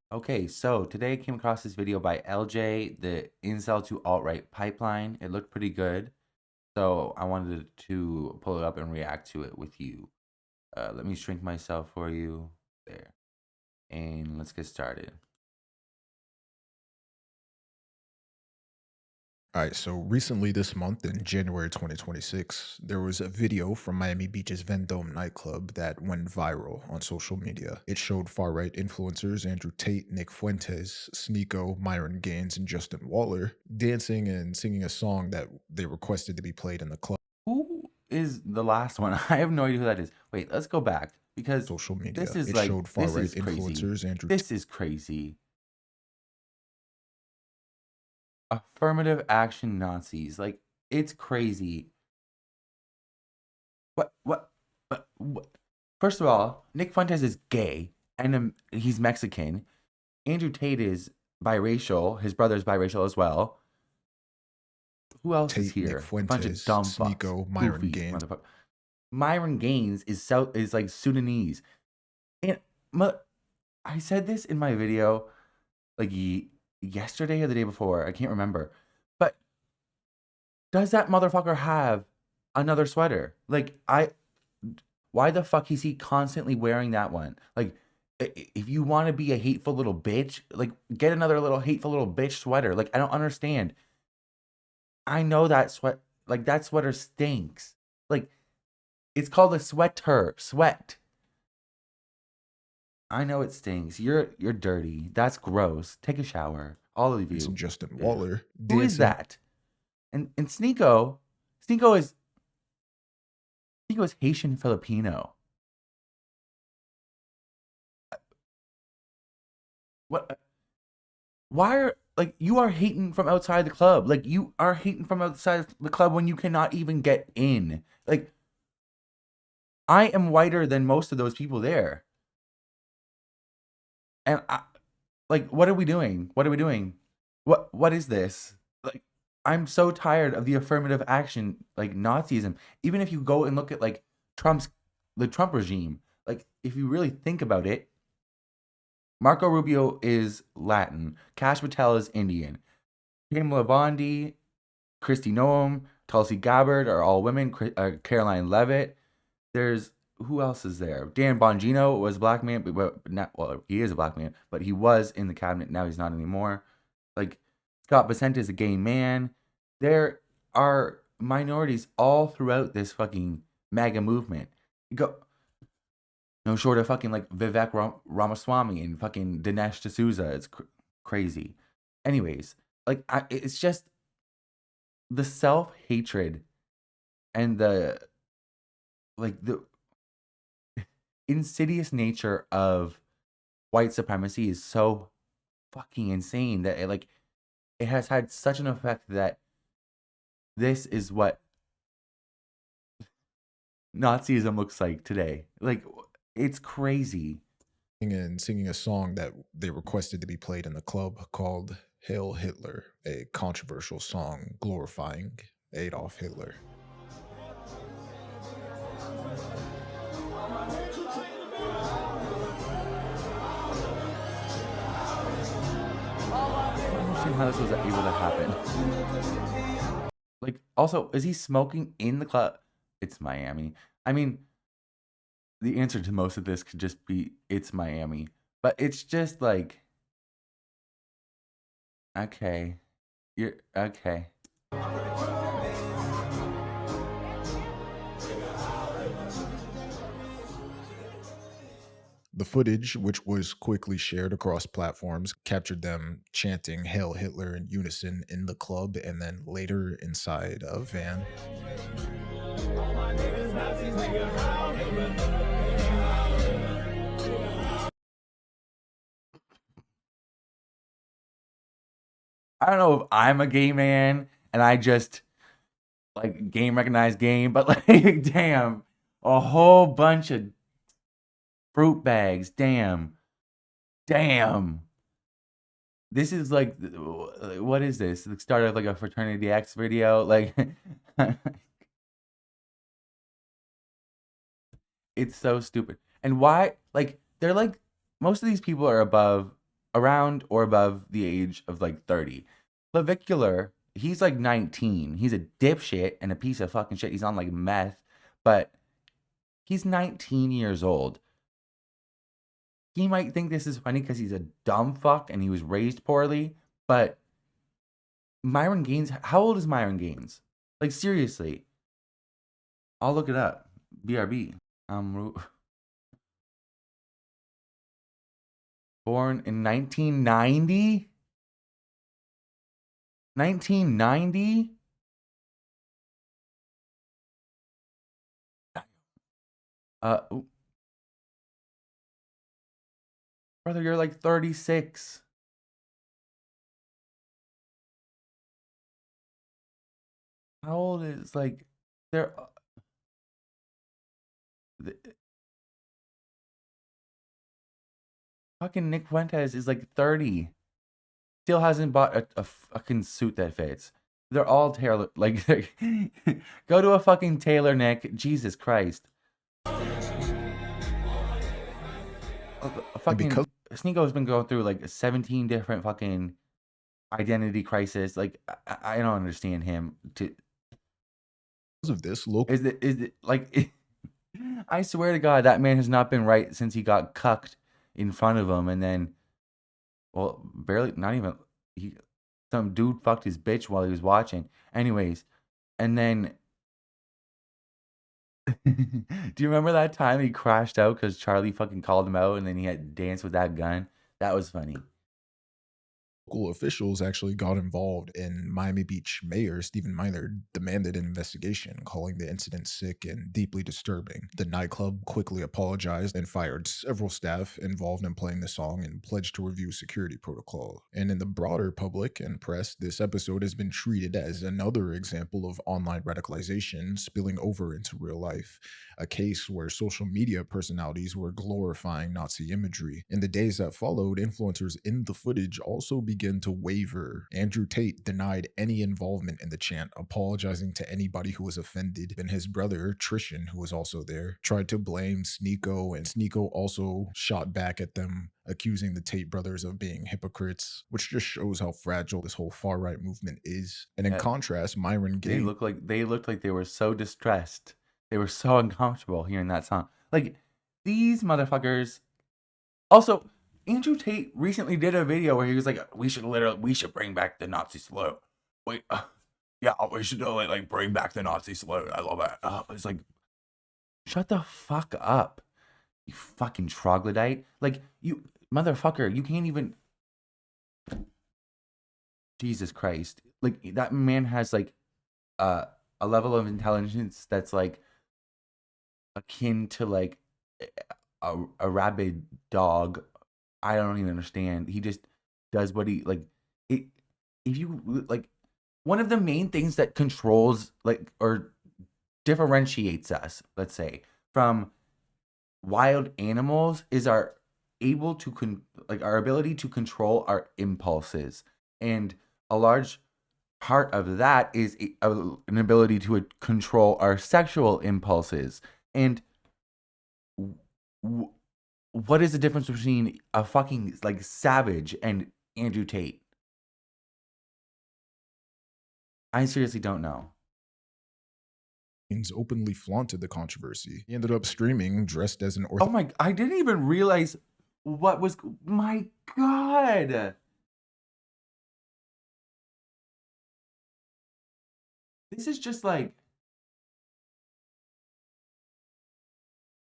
Okay, so today I came across this video by LJ, the incel to alt-right pipeline. It looked pretty good, so I wanted to pull it up and react to it with you. Let me shrink myself for you. There. And let's get started. All right, so recently this month in January 2026, there was a video from Miami Beach's Vendome nightclub that went viral on social media. It showed far right influencers Andrew Tate, Nick Fuentes, Sneako, Myron and Justin Waller dancing and singing a song that they requested to be played in the club. Who is the last one? I have no idea who that is. Wait, let's go back because Social this media. is It like, showed far this right is crazy. influencers Andrew This is crazy. Affirmative action Nazis. Like, it's crazy. What? First of all, Nick Fuentes is gay and he's Mexican. Andrew Tate is biracial. His brother's biracial as well. Who else is Tate, Nick here? A bunch of Fuentes, dumb fucks, Sneako, Myron goofies, Gaines. motherfucker. Myron Gaines is like Sudanese, and I said this in my video like yesterday or the day before. I can't remember, but does that motherfucker have another sweater? Why the fuck is he constantly wearing that one? Like, if you want to be a hateful little bitch, like, get another little hateful little bitch sweater. Like, I don't understand. I know that sweater stinks. Like, it's called a sweater. Sweat. I know it stinks. You're dirty. That's gross. Take a shower. All of And you. Justin Ugh. Waller Who is dancing. that? And Sneako is Haitian Filipino. What? Why are, like, you are hating from outside the club? Like, you are hating from outside the club when you cannot even get in. Like, I am whiter than most of those people there, and like, what are we doing? What are we doing? What is this? Like, I'm so tired of the affirmative action, like, Nazism. Even if you go and look at, like, the Trump regime, like, if you really think about it, Marco Rubio is Latin, Kash Patel is Indian, Pamela Bondi, Kristi Noem, Tulsi Gabbard are all women. Caroline Levitt. There's, who else is there? Dan Bongino was a black man, but not, well, he is a black man, but he was in the cabinet. Now he's not anymore. Like, Scott Bessent is a gay man. There are minorities all throughout this fucking MAGA movement. You go no short of fucking like Vivek Ramaswamy and fucking Dinesh D'Souza. It's crazy. Anyways, like, it's just the self hatred and the insidious nature of white supremacy is so fucking insane that it has had such an effect that this is what Nazism looks like today. Like, it's crazy. And singing a song that they requested to be played in the club called Hail Hitler, a controversial song glorifying Adolf Hitler. I don't understand how this was able to happen. Like, also, is he smoking in the club? It's Miami. I mean, the answer to most of this could just be it's Miami. But it's just like, okay. You're okay. The footage, which was quickly shared across platforms, captured them chanting Hail Hitler in unison in the club and then later inside a van. I don't know if I'm a gay man and I just like game recognized game, but like, damn, a whole bunch of fruit bags. Damn. This is like, what is this? The start of like a Fraternity X video. Like, it's so stupid. And why? Like, they're like, most of these people are above, around or above the age of like 30. Clavicular, he's like 19. He's a dipshit and a piece of fucking shit. He's on like meth, but he's 19 years old. He might think this is funny because he's a dumb fuck and he was raised poorly, but Myron Gaines, how old is Myron Gaines? Like, seriously. I'll look it up. BRB. Born in 1990? 1990? Ooh, brother, you're like 36. How old is like they're th- fucking Nick Fuentes is like 30. Still hasn't bought a fucking suit that fits. They're all tailor like go to a fucking tailor, Nick. Jesus Christ. A And because fucking Sneako's been going through like 17 different fucking identity crisis. Like I don't understand him. of this, local Is it like I swear to God that man has not been right since he got cucked in front of him, and then well barely not even he some dude fucked his bitch while he was watching. Anyways, and then do you remember that time he crashed out because Charlie fucking called him out, and then he had to dance with that gun? That was funny. officials actually got involved, and Miami Beach Mayor Stephen Myron demanded an investigation, calling the incident sick and deeply disturbing. The nightclub quickly apologized and fired several staff involved in playing the song and pledged to review security protocol. And in the broader public and press, this episode has been treated as another example of online radicalization spilling over into real life, a case where social media personalities were glorifying Nazi imagery. In the days that followed, influencers in the footage also began to waver. Andrew Tate denied any involvement in the chant, apologizing to anybody who was offended, and his brother, Trishan, who was also there, tried to blame Sneako, and Sneako also shot back at them, accusing the Tate brothers of being hypocrites, which just shows how fragile this whole far-right movement is. And in Yeah, contrast, Myron they Gaines looked like they were so distressed. They were so uncomfortable hearing that song. Like these motherfuckers. Also, Andrew Tate recently did a video where he was like, we should bring back the Nazi salute. Wait, yeah, we should like bring back the Nazi salute. I love it." It's like, shut the fuck up, you fucking troglodyte. Like, you motherfucker, you can't even. Jesus Christ. Like, that man has like a level of intelligence that's like akin to like a rabid dog. I don't even understand. He just does what he like. It, if you like, one of the main things that controls like or differentiates us, let's say, from wild animals is our able to like our ability to control our impulses, and a large part of that is an ability to control our sexual impulses. And w- what is the difference between a fucking like savage and Andrew Tate? I seriously don't know. openly flaunted the controversy. He ended up streaming dressed as an Oh my! I didn't even realize what was. My God! This is just like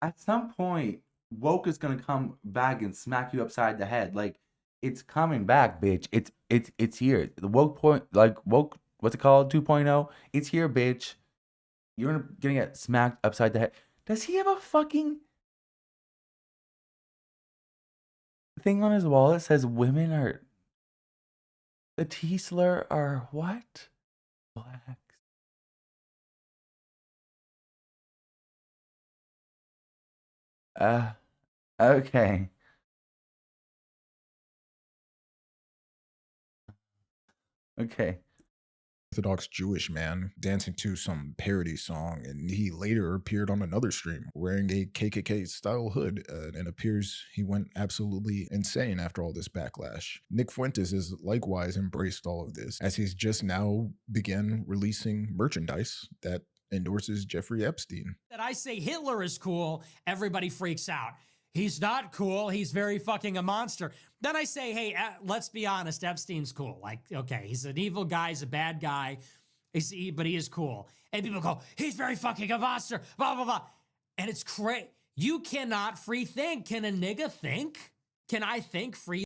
at some point, woke is gonna come back and smack you upside the head. Like it's coming back, bitch. It's here. The woke point, like woke. What's it called? 2.0. It's here, bitch. You're gonna get smacked upside the head. Does he have a fucking thing on his wall that says women are the T slur are what? Blacks. Uh, okay. Okay. Orthodox Jewish man dancing to some parody song, and he later appeared on another stream wearing a KKK style hood, and appears he went absolutely insane after all this backlash. Nick Fuentes has likewise embraced all of this, as he's just now began releasing merchandise that endorses Jeffrey Epstein. That I say Hitler is cool, everybody freaks out. He's not cool. He's very fucking a monster. Then I say, hey, let's be honest, Epstein's cool. Like, okay, he's an evil guy. He's a bad guy. But he is cool. And people go, he's very fucking a monster, blah, blah, blah. And it's crazy. You cannot free think. Can a nigga think? Can I think free?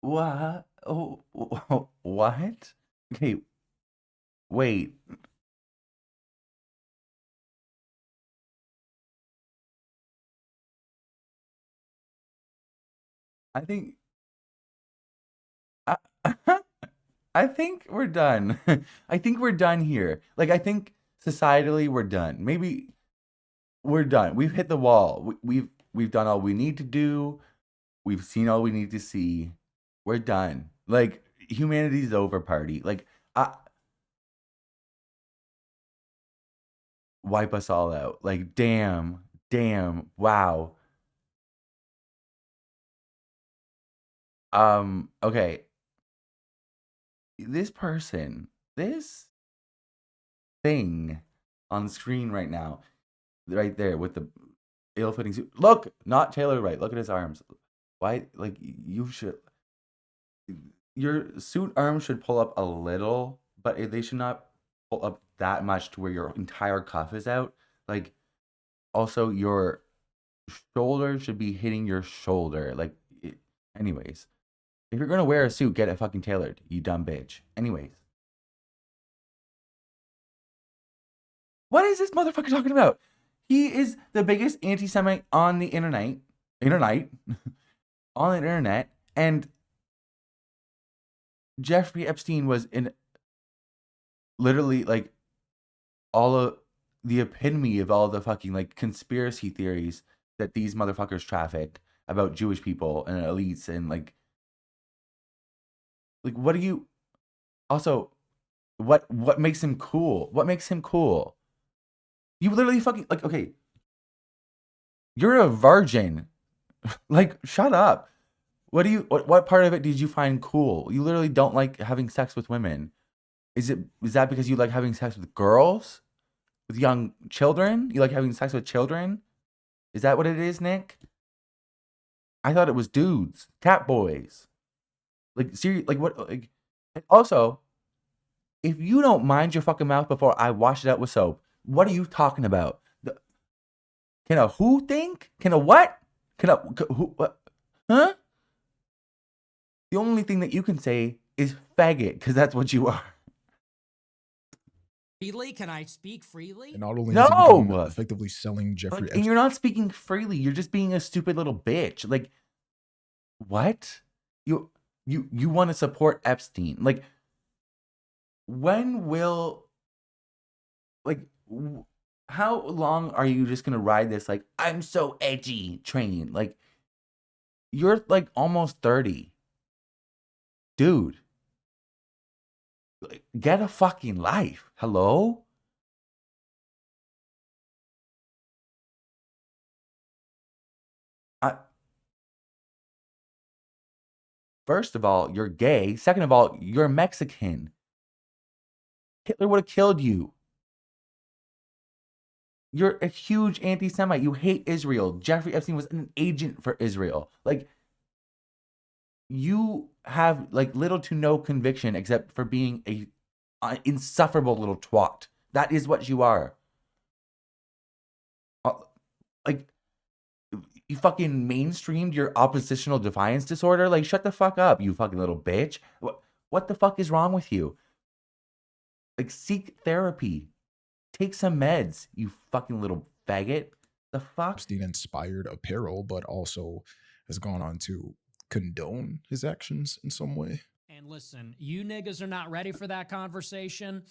What? Oh, what? Okay, wait. I think I, I think we're done. I think we're done here. Like, I think societally we're done. Maybe we're done. We've hit the wall. We've done all we need to do. We've seen all we need to see. We're done. Like, humanity's over, party. Like, wipe us all out. Like, damn, wow. Okay. This person, this thing on the screen right now, right there with the ill-fitting suit. Look, not tailored right. Look at his arms. Why? Like, you should. Your suit arms should pull up a little, but they should not pull up that much to where your entire cuff is out. Like, also your shoulder should be hitting your shoulder. Like, anyways, if you're gonna wear a suit, get it fucking tailored, you dumb bitch. Anyways, what is this motherfucker talking about? He is the biggest anti-Semite on the internet, on the internet, and Jeffrey Epstein was in literally like all of the epitome of all the fucking like conspiracy theories that these motherfuckers traffic about Jewish people and elites and like what do you also what makes him cool? What makes him cool? You literally fucking like, okay, you're a virgin. Like, shut up. What part of it did you find cool? You literally don't like having sex with women. Is that because you like having sex with girls? With young children? You like having sex with children? Is that what it is, Nick? I thought it was dudes, cat boys. Like, seriously, like what? Like, and also, if you don't mind your fucking mouth before I wash it out with soap, what are you talking about? Can a who think? Can a what? Who? What? Huh? The only thing that you can say is faggot, because that's what you are. Freely? Can I speak freely? And not only is he become No! effectively selling Jeffrey Like, and Epstein, you're not speaking freely. You're just being a stupid little bitch. Like, what? You want to support Epstein? Like, when will, like, how long are you just gonna ride this like I'm so edgy train? Like, you're like almost 30, dude. Like, get a fucking life. Hello? First of all, you're gay. Second of all, you're Mexican. Hitler would have killed you. You're a huge anti-Semite. You hate Israel. Jeffrey Epstein was an agent for Israel. Like, you have like little to no conviction except for being a insufferable little twat. That is what you are. Like, you fucking mainstreamed your oppositional defiance disorder. Like, shut the fuck up, you fucking little bitch. What the fuck is wrong with you? Like, seek therapy. Take some meds, you fucking little faggot. The fuck? Epstein inspired apparel, but also has gone on to condone his actions in some way. And listen, you niggas are not ready for that conversation,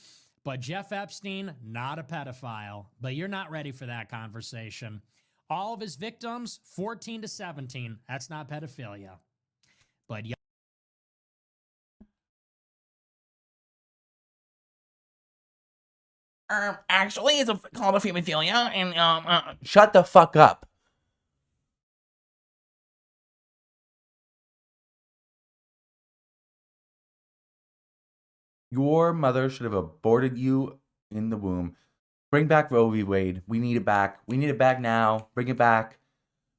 but Jeff Epstein, not a pedophile, but you're not ready for that conversation. All of his victims, 14 to 17, that's not pedophilia. But Actually, it's called a femophilia, and shut the fuck up. Your mother should have aborted you in the womb. Bring back Roe v. Wade. We need it back. We need it back now. Bring it back.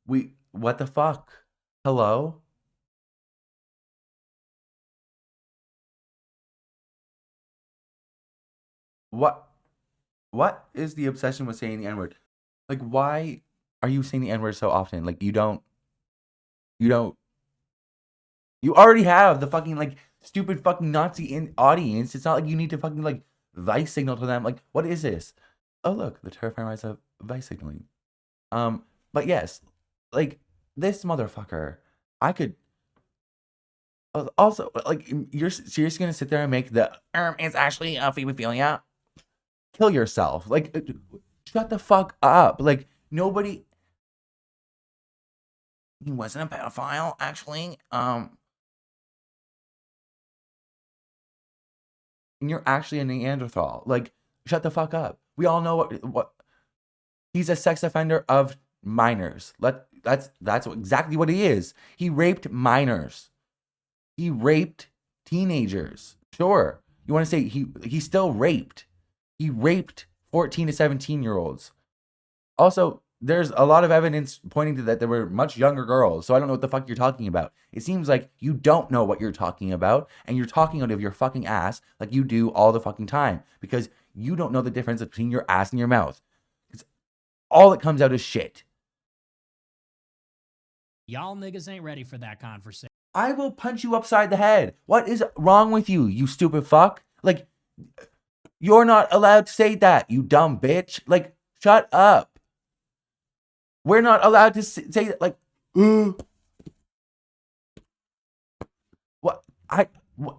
What the fuck? Hello? What is the obsession with saying the N-word? Like, why are you saying the N-word so often? Like, you already have the fucking, like, stupid fucking Nazi audience. It's not like you need to fucking, like, vice signal to them. Like, what is this? Oh, look, the terrifying rise of vice signaling. But yes, like, this motherfucker, I could also, like, you're seriously gonna sit there and make the it's actually a femophilia? Kill yourself. Like, shut the fuck up. Like, nobody. He wasn't a pedophile, actually. And you're actually a Neanderthal. Like, shut the fuck up. We all know what he's a sex offender of minors. That's exactly what he is. He raped minors. He raped teenagers. Sure. You want to say he still raped. He raped 14 to 17-year-olds. Also, there's a lot of evidence pointing to that there were much younger girls, so I don't know what the fuck you're talking about. It seems like you don't know what you're talking about, and you're talking out of your fucking ass like you do all the fucking time, because you don't know the difference between your ass and your mouth. It's all that comes out is shit. Y'all niggas ain't ready for that conversation. I will punch you upside the head. What is wrong with you, you stupid fuck? Like, you're not allowed to say that, you dumb bitch. Like, shut up. We're not allowed to say that, like, what?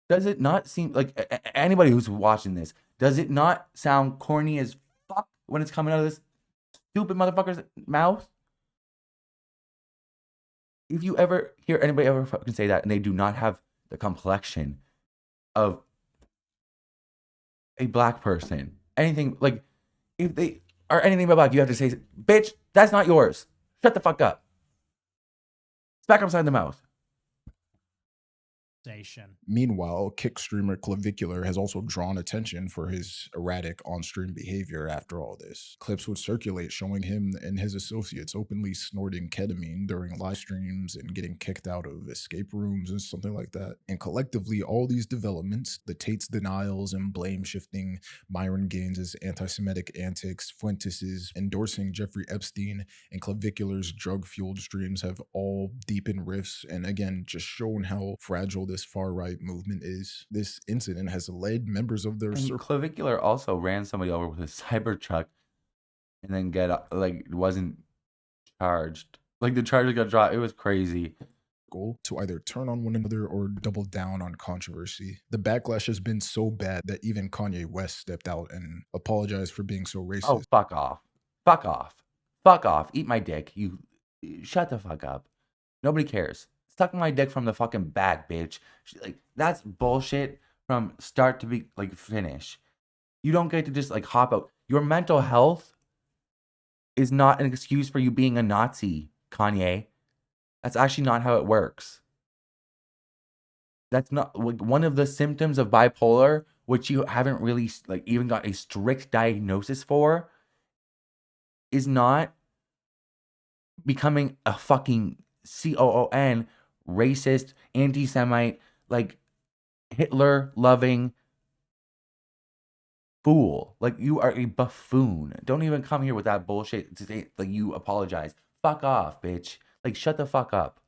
Does it not seem like anybody who's watching this, does it not sound corny as fuck when it's coming out of this stupid motherfucker's mouth? If you ever hear anybody ever fucking say that and they do not have the complexion of a black person, anything, like, if they are anything but black, you have to say, bitch, that's not yours. Shut the fuck up. Smack upside the mouth. Meanwhile, kick streamer Clavicular has also drawn attention for his erratic on-stream behavior after all this. Clips would circulate showing him and his associates openly snorting ketamine during live streams and getting kicked out of escape rooms and something like that. And collectively, all these developments, the Tate's denials and blame shifting, Myron Gaines' anti-Semitic antics, Fuentes' endorsing Jeffrey Epstein, and Clavicular's drug-fueled streams have all deepened rifts and again just shown how fragile this far-right movement is. This incident has led members of their And Clavicular also ran somebody over with a Cybertruck and then wasn't charged. Like, the charges got dropped. It was crazy. goal to either turn on one another or double down on controversy. The backlash has been so bad that even Kanye West stepped out and apologized for being so racist. Oh, fuck off. Fuck off. Fuck off. Eat my dick. You shut the fuck up. Nobody cares. Suck my dick from the fucking back, bitch. Like, that's bullshit from start to be like finish. You don't get to just like hop out. Your mental health is not an excuse for you being a Nazi, Kanye. That's actually not how it works. That's not like one of the symptoms of bipolar, which you haven't really like even got a strict diagnosis for, is not becoming a fucking COON racist, anti-Semite, like Hitler loving fool. Like, you are a buffoon. Don't even come here with that bullshit to say like you apologize. Fuck off, bitch. Like, shut the fuck up.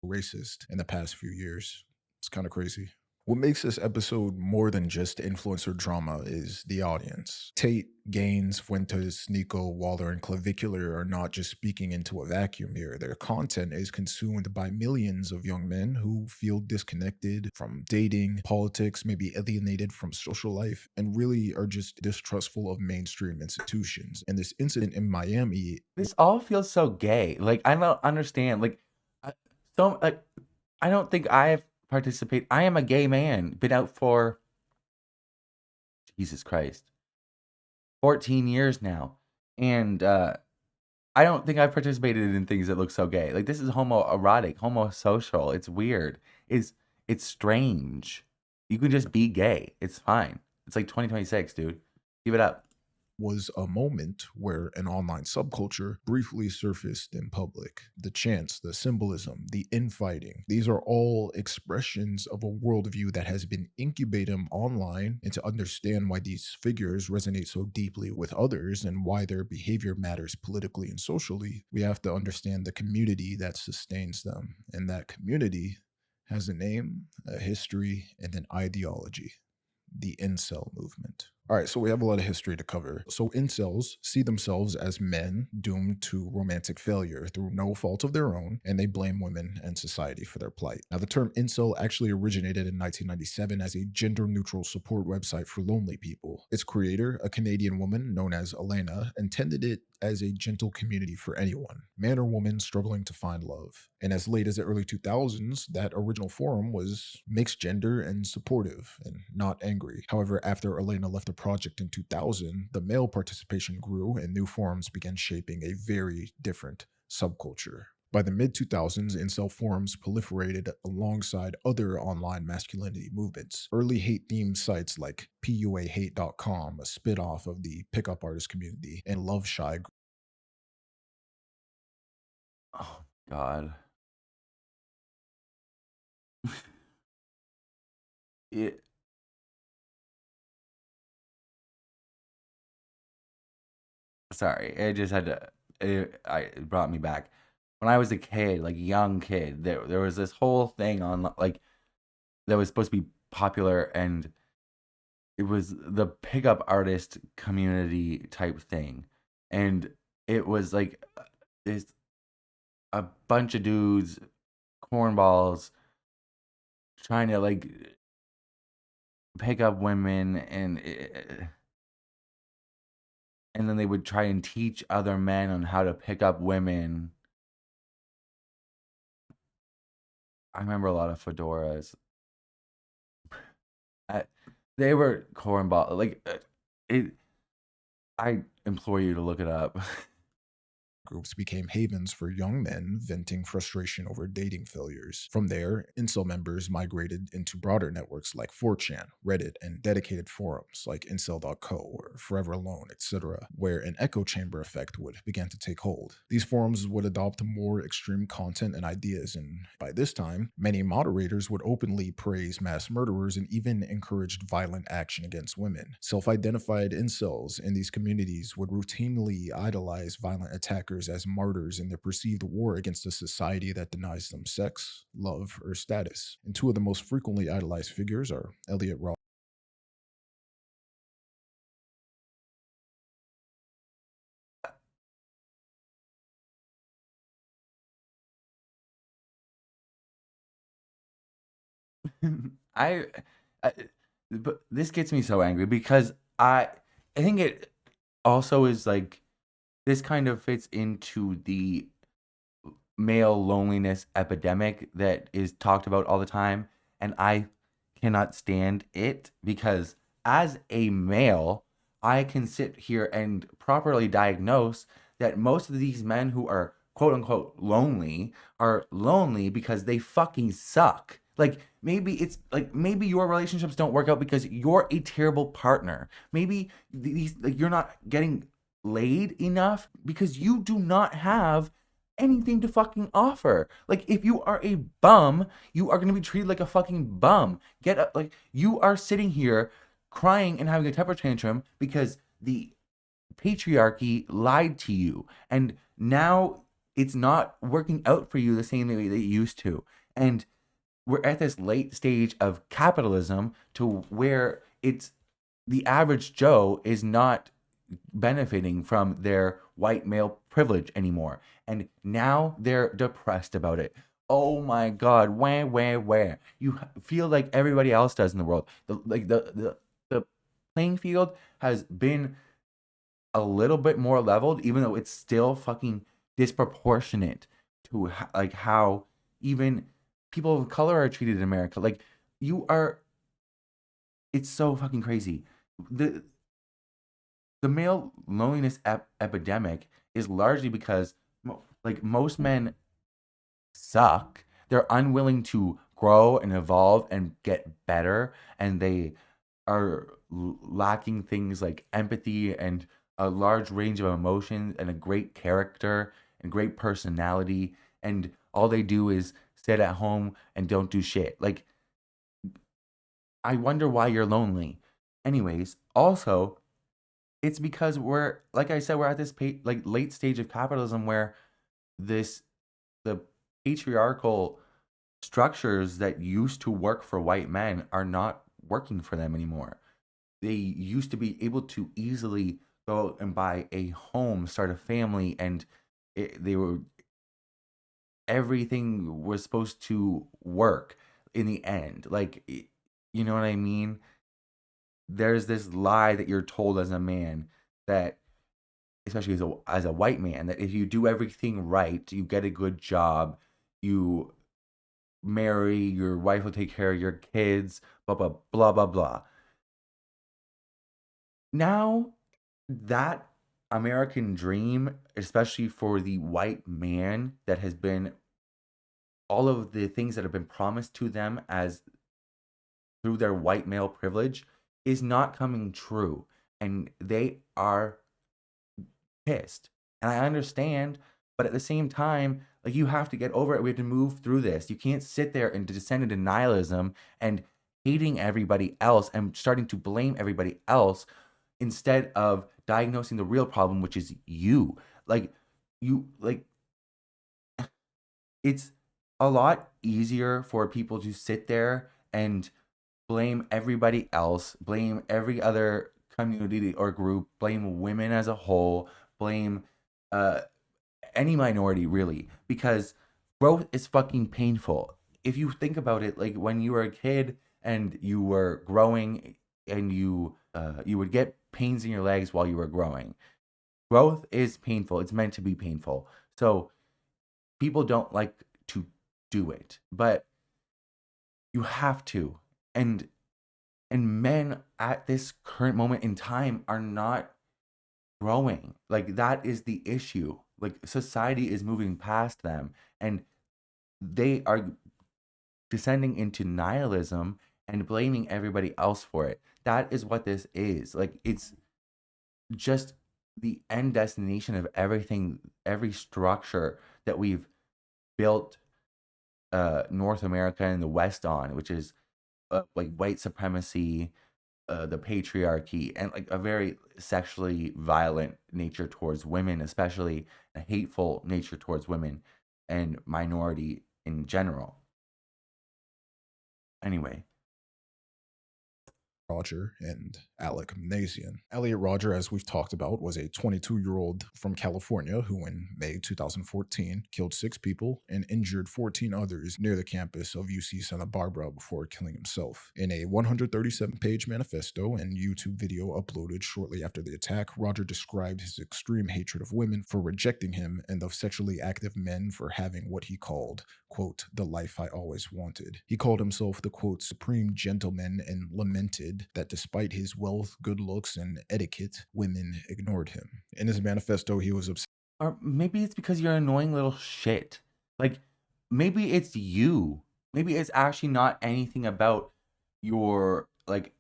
Racist in the past few years. It's kind of crazy. What makes this episode more than just influencer drama is the audience. Tate, Gaines, Fuentes, Sneako, Waller, and Clavicular are not just speaking into a vacuum here. Their content is consumed by millions of young men who feel disconnected from dating, politics, maybe alienated from social life, and really are just distrustful of mainstream institutions. And this incident in Miami, This all feels so gay. Like, I don't understand. Like, I don't think I have participated. I am a gay man. Been out for Jesus Christ. 14 years now. And I don't think I've participated in things that look so gay. Like, this is homoerotic, homosocial. It's weird. It's strange. You can just be gay. It's fine. It's like 2026, dude. Give it up. Was a moment where an online subculture briefly surfaced in public. The chants, the symbolism, the infighting, these are all expressions of a worldview that has been incubated online. And to understand why these figures resonate so deeply with others and why their behavior matters politically and socially, we have to understand the community that sustains them. And that community has a name, a history, and an ideology: the incel movement. All right, so we have a lot of history to cover. So incels see themselves as men doomed to romantic failure through no fault of their own, and they blame women and society for their plight. Now, the term incel actually originated in 1997 as a gender-neutral support website for lonely people. Its creator, a Canadian woman known as Elena, intended it as a gentle community for anyone, man or woman struggling to find love. And as late as the early 2000s, that original forum was mixed gender and supportive and not angry. However, after Elena left the project in 2000, the male participation grew and new forums began shaping a very different subculture. By the mid 2000s, incel forums proliferated alongside other online masculinity movements. Early hate themed sites like puahate.com, a spin off of the pickup artist community, and Love Shy. Oh, God. It, sorry, it just had to, it brought me back. When I was a kid, like young kid, there was this whole thing on, like, that was supposed to be popular, and it was the pickup artist community type thing. And it was like this a bunch of dudes, cornballs, trying to like pick up women, and then they would try and teach other men on how to pick up women. I remember a lot of fedoras. They were cornball. Like, it. I implore you to look it up. Groups became havens for young men venting frustration over dating failures. From there, incel members migrated into broader networks like 4chan, Reddit, and dedicated forums like incel.co or Forever Alone, etc., where an echo chamber effect would begin to take hold. These forums would adopt more extreme content and ideas, and by this time, many moderators would openly praise mass murderers and even encouraged violent action against women. Self-identified incels in these communities would routinely idolize violent attackers as martyrs in their perceived war against a society that denies them sex, love, or status. And two of the most frequently idolized figures are Elliot Ross. I, I, but this gets me so angry because I think it also is like this kind of fits into the male loneliness epidemic that is talked about all the time, and I cannot stand it because as a male, I can sit here and properly diagnose that most of these men who are quote unquote lonely are lonely because they fucking suck. Like, maybe it's like maybe your relationships don't work out because you're a terrible partner. Maybe these, like, you're not getting laid enough because you do not have anything to fucking offer. Like, if you are a bum, you are going to be treated like a fucking bum. Get up. Like, you are sitting here crying and having a temper tantrum because the patriarchy lied to you, and now it's not working out for you the same way that it used to. And we're at this late stage of capitalism to where it's the average Joe is not benefiting from their white male privilege anymore. And now they're depressed about it. Oh my God, where? You feel like everybody else does in the world. The playing field has been a little bit more leveled, even though it's still fucking disproportionate to like how even people of color are treated in America. Like, you are, it's so fucking crazy. the the male loneliness epidemic is largely because like most men suck. They're unwilling to grow and evolve and get better, and they are lacking things like empathy and a large range of emotions and a great character and great personality. And all they do is sit at home and don't do shit. Like, I wonder why you're lonely. Anyways, also, it's because we're, like I said, we're at this like late stage of capitalism where this the patriarchal structures that used to work for white men are not working for them anymore. They used to be able to easily go out and buy a home, start a family, and they were everything was supposed to work in the end. Like, you know what I mean? There's this lie that you're told as a man that, especially as a white man, that if you do everything right, you get a good job, you marry, your wife will take care of your kids, blah blah blah blah blah. Now that American dream, especially for the white man, that has been all of the things that have been promised to them as through their white male privilege, is not coming true, and they are pissed. And I understand, but at the same time, like, you have to get over it. We have to move through this. You can't sit there and descend into nihilism and hating everybody else and starting to blame everybody else instead of diagnosing the real problem, which is you. Like, you like it's a lot easier for people to sit there and blame everybody else, blame every other community or group, blame women as a whole, blame uh any minority really, because growth is fucking painful. If you think about it, like when you were a kid and you were growing and you would get pains in your legs while you were growing. Growth is painful. It's meant to be painful. So people don't like to do it, but you have to. And men at this current moment in time are not growing. Like, that is the issue. Like, society is moving past them, and they are descending into nihilism and blaming everybody else for it. That is what this is. Like, it's just the end destination of everything, every structure that we've built North America and the West on, which is like white supremacy, the patriarchy, and like a very sexually violent nature towards women, especially a hateful nature towards women and minority in general. Anyway, Roger and Alec Manassian. Elliot Rodger, as we've talked about, was a 22-year-old from California who, in May 2014, killed 6 people and injured 14 others near the campus of UC Santa Barbara before killing himself. In a 137-page manifesto and YouTube video uploaded shortly after the attack, Rodger described his extreme hatred of women for rejecting him and of sexually active men for having what he called, quote, the life I always wanted. He called himself the, quote, supreme gentleman and lamented that despite his wealth, good looks, and etiquette, women ignored him. In his manifesto, he was obsessed. or maybe it's because you're an annoying little shit. Like, maybe it's you. Maybe it's actually not anything about your, like,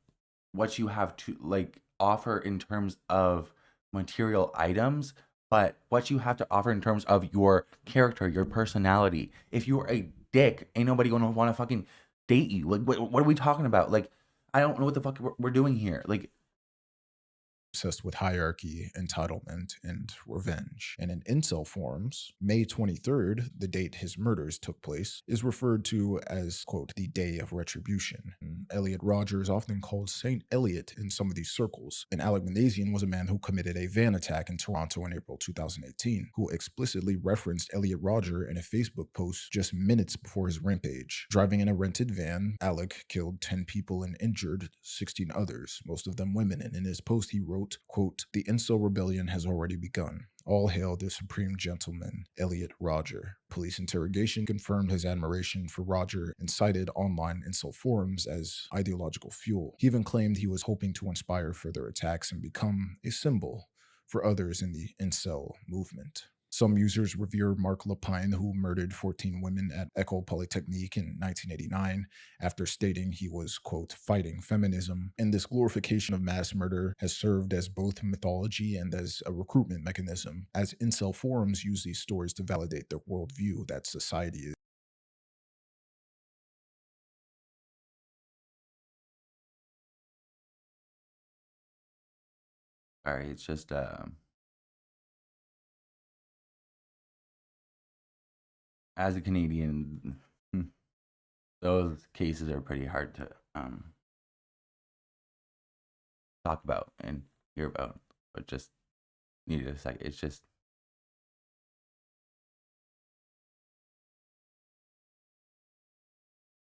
what you have to, like, offer in terms of material items, but what you have to offer in terms of your character, your personality. If you're a dick, ain't nobody gonna want to fucking date you. Like, what are we talking about? Like, I don't know what the fuck we're doing here. Like, Obsessed with hierarchy, entitlement, and revenge. And in incel forums, May 23rd, the date his murders took place, is referred to as, quote, the day of retribution. And Elliot Rodger is often called Saint Elliot in some of these circles. And Alec Manassian was a man who committed a van attack in Toronto in April 2018, who explicitly referenced Elliot Rodger in a Facebook post just minutes before his rampage. Driving in a rented van, Alec killed 10 people and injured 16 others, most of them women. And in his post, he wrote, wrote, quote, "The incel rebellion has already begun. All hail the supreme gentleman, Elliot Rodger." Police interrogation confirmed his admiration for Rodger and cited online incel forums as ideological fuel. He even claimed he was hoping to inspire further attacks and become a symbol for others in the incel movement. Some users revere Mark Lapine, who murdered 14 women at École Polytechnique in 1989 after stating he was, quote, "fighting feminism." And this glorification of mass murder has served as both mythology and as a recruitment mechanism, as incel forums use these stories to validate their worldview that society is. Sorry, it's just as a Canadian, those cases are pretty hard to talk about and hear about, but just needed a second. It's just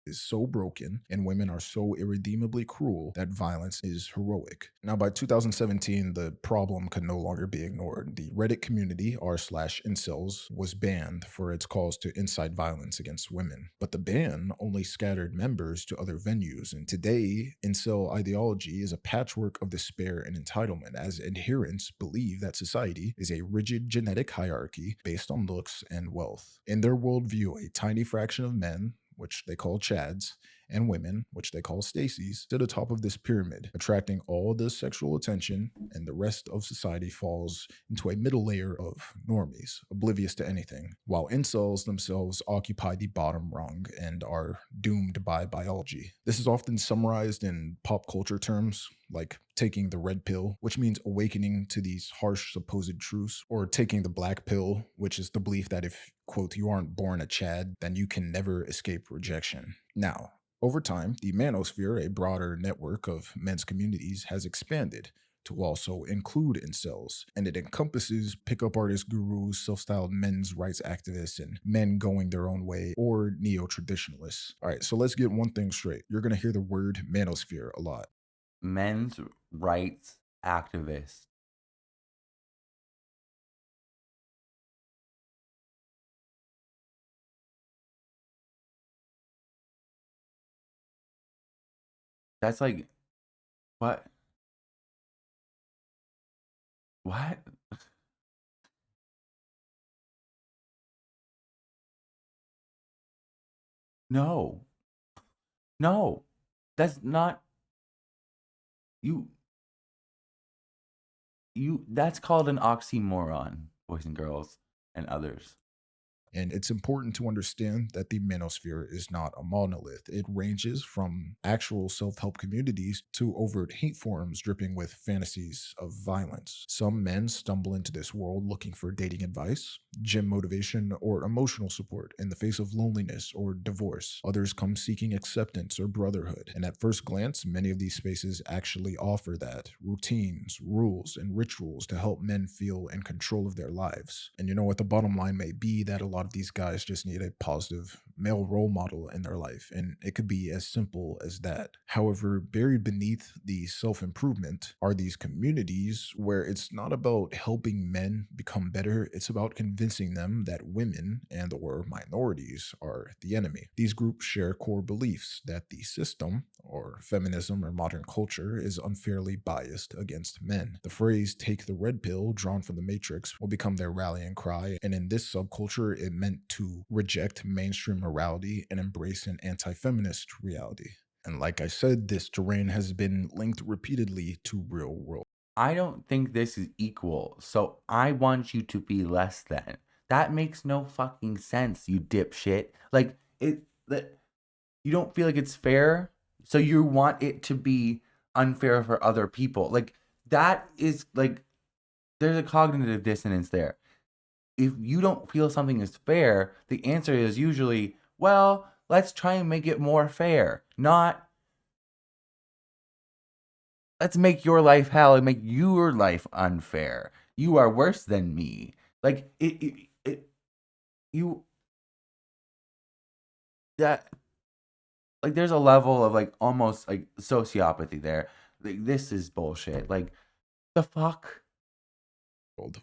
Is so broken and women are so irredeemably cruel that violence is heroic. Now, by 2017, the problem could no longer be ignored. The Reddit community, r/incels, was banned for its calls to incite violence against women. But the ban only scattered members to other venues. And today, incel ideology is a patchwork of despair and entitlement, as adherents believe that society is a rigid genetic hierarchy based on looks and wealth. In their worldview, a tiny fraction of men, which they call Chads, and women, which they call Stacys, to the top of this pyramid, attracting all the sexual attention, and the rest of society falls into a middle layer of normies, oblivious to anything, while incels themselves occupy the bottom rung and are doomed by biology. This is often summarized in pop culture terms, like taking the red pill, which means awakening to these harsh supposed truths, or taking the black pill, which is the belief that if, quote, you aren't born a Chad, then you can never escape rejection. Now, over time, the manosphere, a broader network of men's communities, has expanded to also include incels, and it encompasses pickup artist gurus, self-styled men's rights activists, and men going their own way, or neo-traditionalists. All right, so let's get one thing straight. You're going to hear the word manosphere a lot. men's rights activists. That's like what? What? No. No. That's not you that's called an oxymoron, boys and girls and others. And it's important to understand that the manosphere is not a monolith. It ranges from actual self help communities to overt hate forums dripping with fantasies of violence. Some men stumble into this world looking for dating advice, gym motivation, or emotional support in the face of loneliness or divorce. Others come seeking acceptance or brotherhood. And at first glance, many of these spaces actually offer that routines, rules, and rituals to help men feel in control of their lives. And you know what? The bottom line may be that a lot of these guys just need a positive male role model in their life, and it could be as simple as that. However, buried beneath the self-improvement are these communities where it's not about helping men become better, it's about convincing them that women and or minorities are the enemy. These groups share core beliefs that the system, or feminism or modern culture, is unfairly biased against men. The phrase "take the red pill," drawn from the Matrix, will become their rallying cry, and in this subculture it meant to reject mainstream morality and embrace an anti-feminist reality. And like I said, this terrain has been linked repeatedly to real world. I don't think this is equal, so I want you to be less than. That makes no fucking sense, you dipshit. Like that you don't feel like it's fair, so you want it to be unfair for other people. Like that is like there's a cognitive dissonance there. If you don't feel something is fair, the answer is usually, well, let's try and make it more fair. Not let's make your life hell and make your life unfair. You are worse than me. Like you that like there's a level of like almost like sociopathy there. Like, this is bullshit. Like The fuck?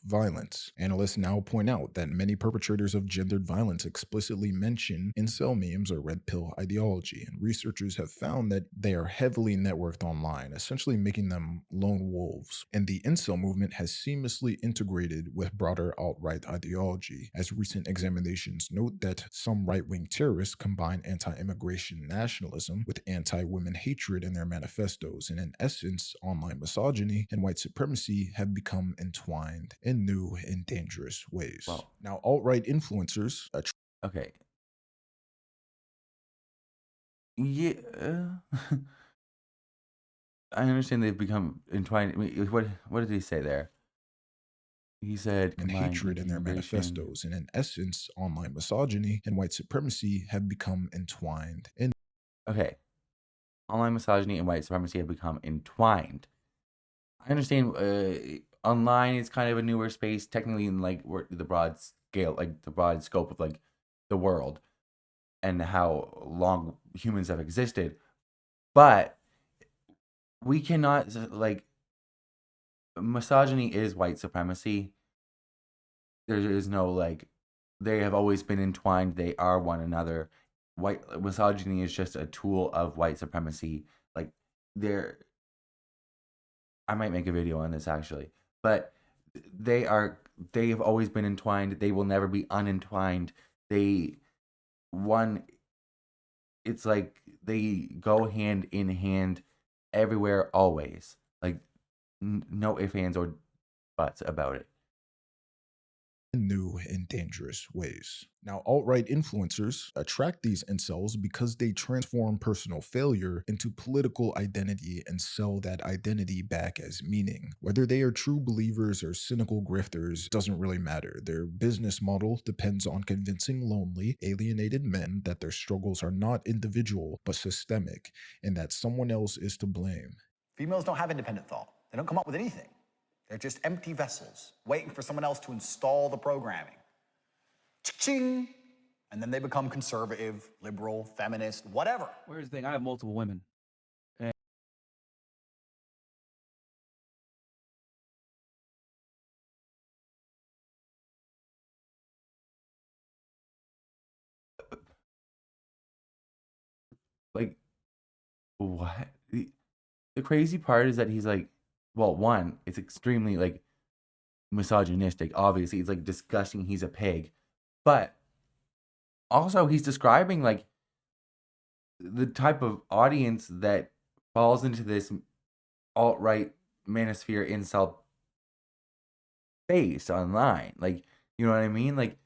Violence. Analysts now point out that many perpetrators of gendered violence explicitly mention incel memes or red pill ideology, and researchers have found that they are heavily networked online, essentially making them lone wolves. And the incel movement has seamlessly integrated with broader alt-right ideology, as recent examinations note that some right-wing terrorists combine anti-immigration nationalism with anti-women hatred in their manifestos, and in essence, online misogyny and white supremacy have become entwined in new and dangerous ways. Well, Now, alt-right influencers okay. Yeah. I understand they've become entwined. I mean, what did he say there? He said and combined hatred in their anti-immigration. manifestos, and in essence, online misogyny and white supremacy have become entwined in Okay. Online misogyny and white supremacy have become entwined. I understand online is kind of a newer space, technically in like the broad scale, like the broad scope of like the world and how long humans have existed. But we cannot like misogyny is white supremacy. There is no like they have always been entwined. They are one another. White misogyny is just a tool of white supremacy. Like they're I might make a video on this actually. But they have always been entwined. They will never be unentwined. They one it's like they go hand in hand everywhere always. Like no ifs, ands, or buts about it. new and dangerous ways. Now, alt-right influencers attract these incels because they transform personal failure into political identity and sell that identity back as meaning. Whether they are true believers or cynical grifters doesn't really matter. Their business model depends on convincing lonely, alienated men that their struggles are not individual but systemic, and that someone else is to blame. Females don't have independent thought. They don't come up with anything. They're just empty vessels, waiting for someone else to install the programming. Ching! And then they become conservative, liberal, feminist, whatever. Where's the thing? I have multiple women. Like what? The crazy part is that he's like, well, one, it's extremely like misogynistic. Obviously, it's like disgusting. He's a pig, but also he's describing like the type of audience that falls into this alt-right manosphere incel space online. Like, you know what I mean? Like,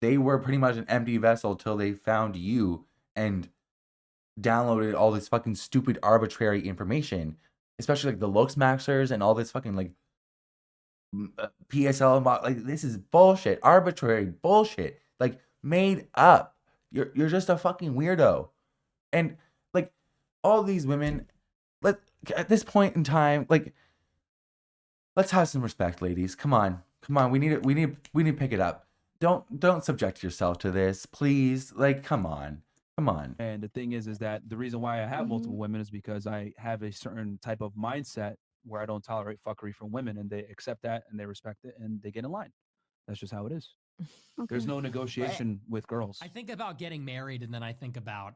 they were pretty much an empty vessel till they found you and downloaded all this fucking stupid arbitrary information, especially like the looks maxers and all this fucking like PSL and like this is bullshit, arbitrary bullshit, like made up. You're just a fucking weirdo, and like all these women, at this point in time, like let's have some respect, ladies. Come on, we need it. We need to pick it up. Don't subject yourself to this, please. Like, come on. And the thing is that the reason why I have multiple women is because I have a certain type of mindset where I don't tolerate fuckery from women, and they accept that and they respect it and they get in line. That's just how it is. There's no negotiation with girls. I think about getting married, and then I think about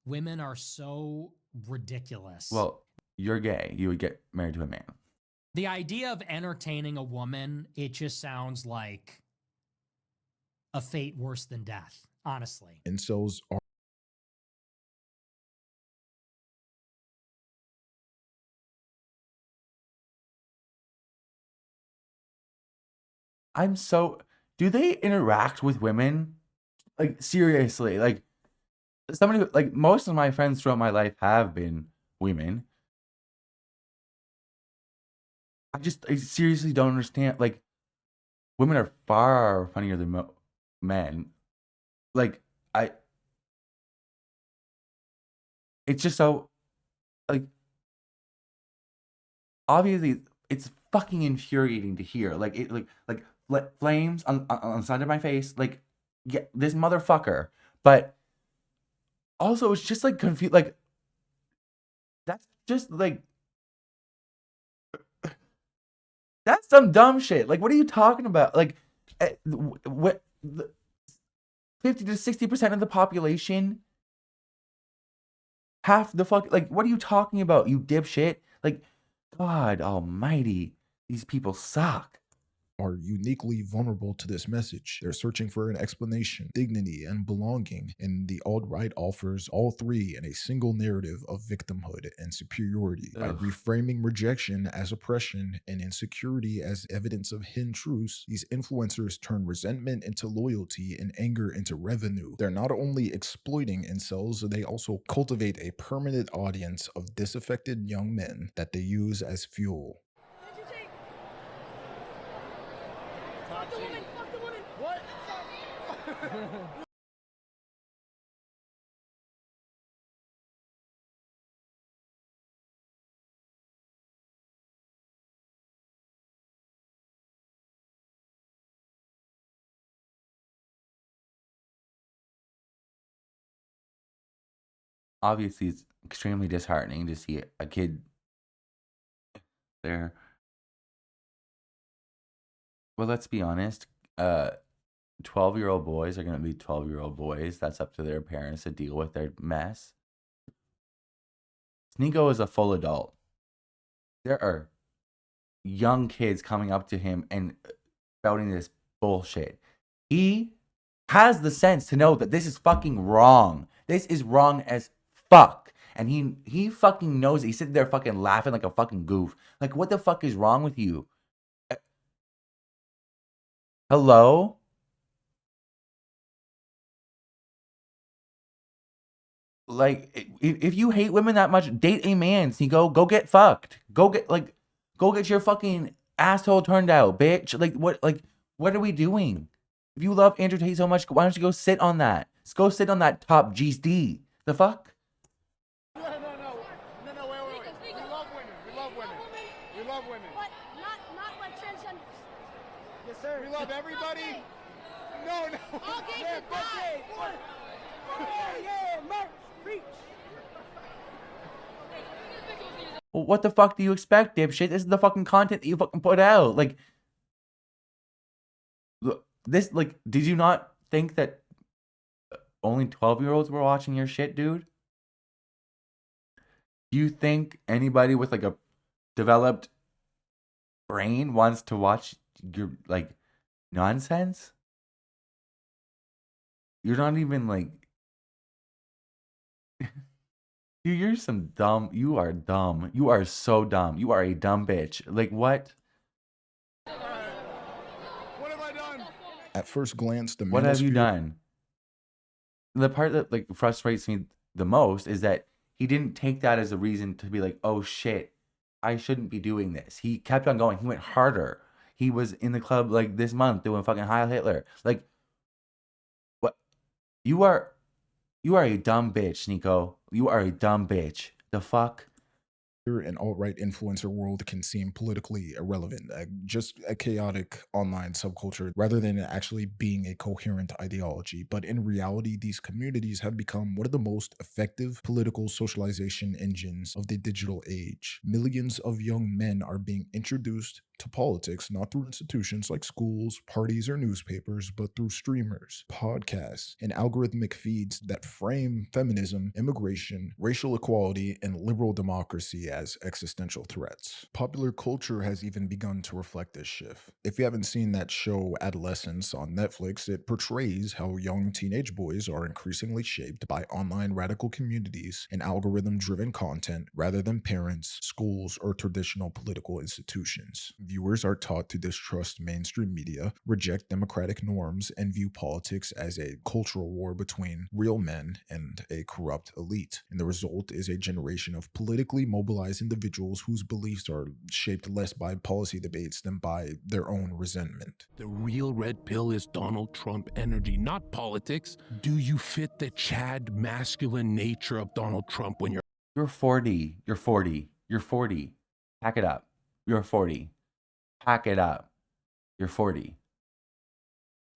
women are so ridiculous. Well, you're gay. You would get married to a man. The idea of entertaining a woman, it just sounds like a fate worse than death, honestly. Incels are Do they interact with women? Like, seriously, like, somebody, like, most of my friends throughout my life have been women. I seriously don't understand. Like, women are far funnier than men. Like, it's just so, like, obviously, it's fucking infuriating to hear. Like, flames on the side of my face. Like, yeah, this motherfucker. But also, it's just like confused. Like, that's just like That's some dumb shit. Like, what are you talking about? Like, what 50 to 60% of the population, half the fuck. Like, what are you talking about? You dipshit. Like, God Almighty, these people suck. Are uniquely vulnerable to this message. They're searching for an explanation, dignity, and belonging, and the alt-right offers all three in a single narrative of victimhood and superiority. By Ugh. reframing rejection as oppression and insecurity as evidence of hidden truths, these influencers turn resentment into loyalty and anger into revenue. They're not only exploiting incels, they also cultivate a permanent audience of disaffected young men that they use as fuel. Fuck the woman! Fuck the woman! What? Obviously, it's extremely disheartening to see a kid there. Well, let's be honest. 12-year-old boys are going to be 12-year-old boys. That's up to their parents to deal with their mess. Sneako is a full adult. There are young kids coming up to him and spouting this bullshit. He has the sense to know that this is fucking wrong. This is wrong as fuck. And he fucking knows it. He's sitting there fucking laughing like a fucking goof. Like, what the fuck is wrong with you? Hello? Like, if you hate women that much, date a man. Sneako, go get fucked. Go get your fucking asshole turned out, bitch. What are we doing? If you love Andrew Tate so much, why don't you go sit on that? Just go sit on that top GD. The fuck? No, wait. We love women. We love women. But not like transgenders. Yes, sir. We love everybody. No. All gays Yeah, should fuck die. yeah, Mark, preach. Well, what the fuck do you expect, dipshit? This is the fucking content that you fucking put out. Like, this, like, did you not think that only 12-year-olds were watching your shit, dude? Do you think anybody with, like, a developed brain wants to watch your, like, nonsense? You're not even, like... Dude, you're some dumb... You are dumb. You are so dumb. You are a dumb bitch. Like, what? What have I done? At first glance, the What have you manosphere done? The part that, like, frustrates me the most is that he didn't take that as a reason to be like, oh shit, I shouldn't be doing this. He kept on going. He went harder. He was in the club, like, this month doing fucking Heil Hitler. Like, what? You are a dumb bitch, Sneako. You are a dumb bitch. The fuck? and alt-right influencer world can seem politically irrelevant, just a chaotic online subculture rather than actually being a coherent ideology. But in reality, these communities have become one of the most effective political socialization engines of the digital age. Millions of young men are being introduced to politics not through institutions like schools, parties, or newspapers, but through streamers, podcasts, and algorithmic feeds that frame feminism, immigration, racial equality, and liberal democracy as existential threats. Popular culture has even begun to reflect this shift. If you haven't seen that show Adolescence on Netflix, it portrays how young teenage boys are increasingly shaped by online radical communities and algorithm-driven content rather than parents, schools, or traditional political institutions. Viewers are taught to distrust mainstream media, reject democratic norms, and view politics as a cultural war between real men and a corrupt elite. And the result is a generation of politically mobilized individuals whose beliefs are shaped less by policy debates than by their own resentment. The real red pill is Donald Trump energy, not politics. Do you fit the Chad masculine nature of Donald Trump when You're 40. You're 40. You're 40. Pack it up. You're 40. Pack it up. You're 40.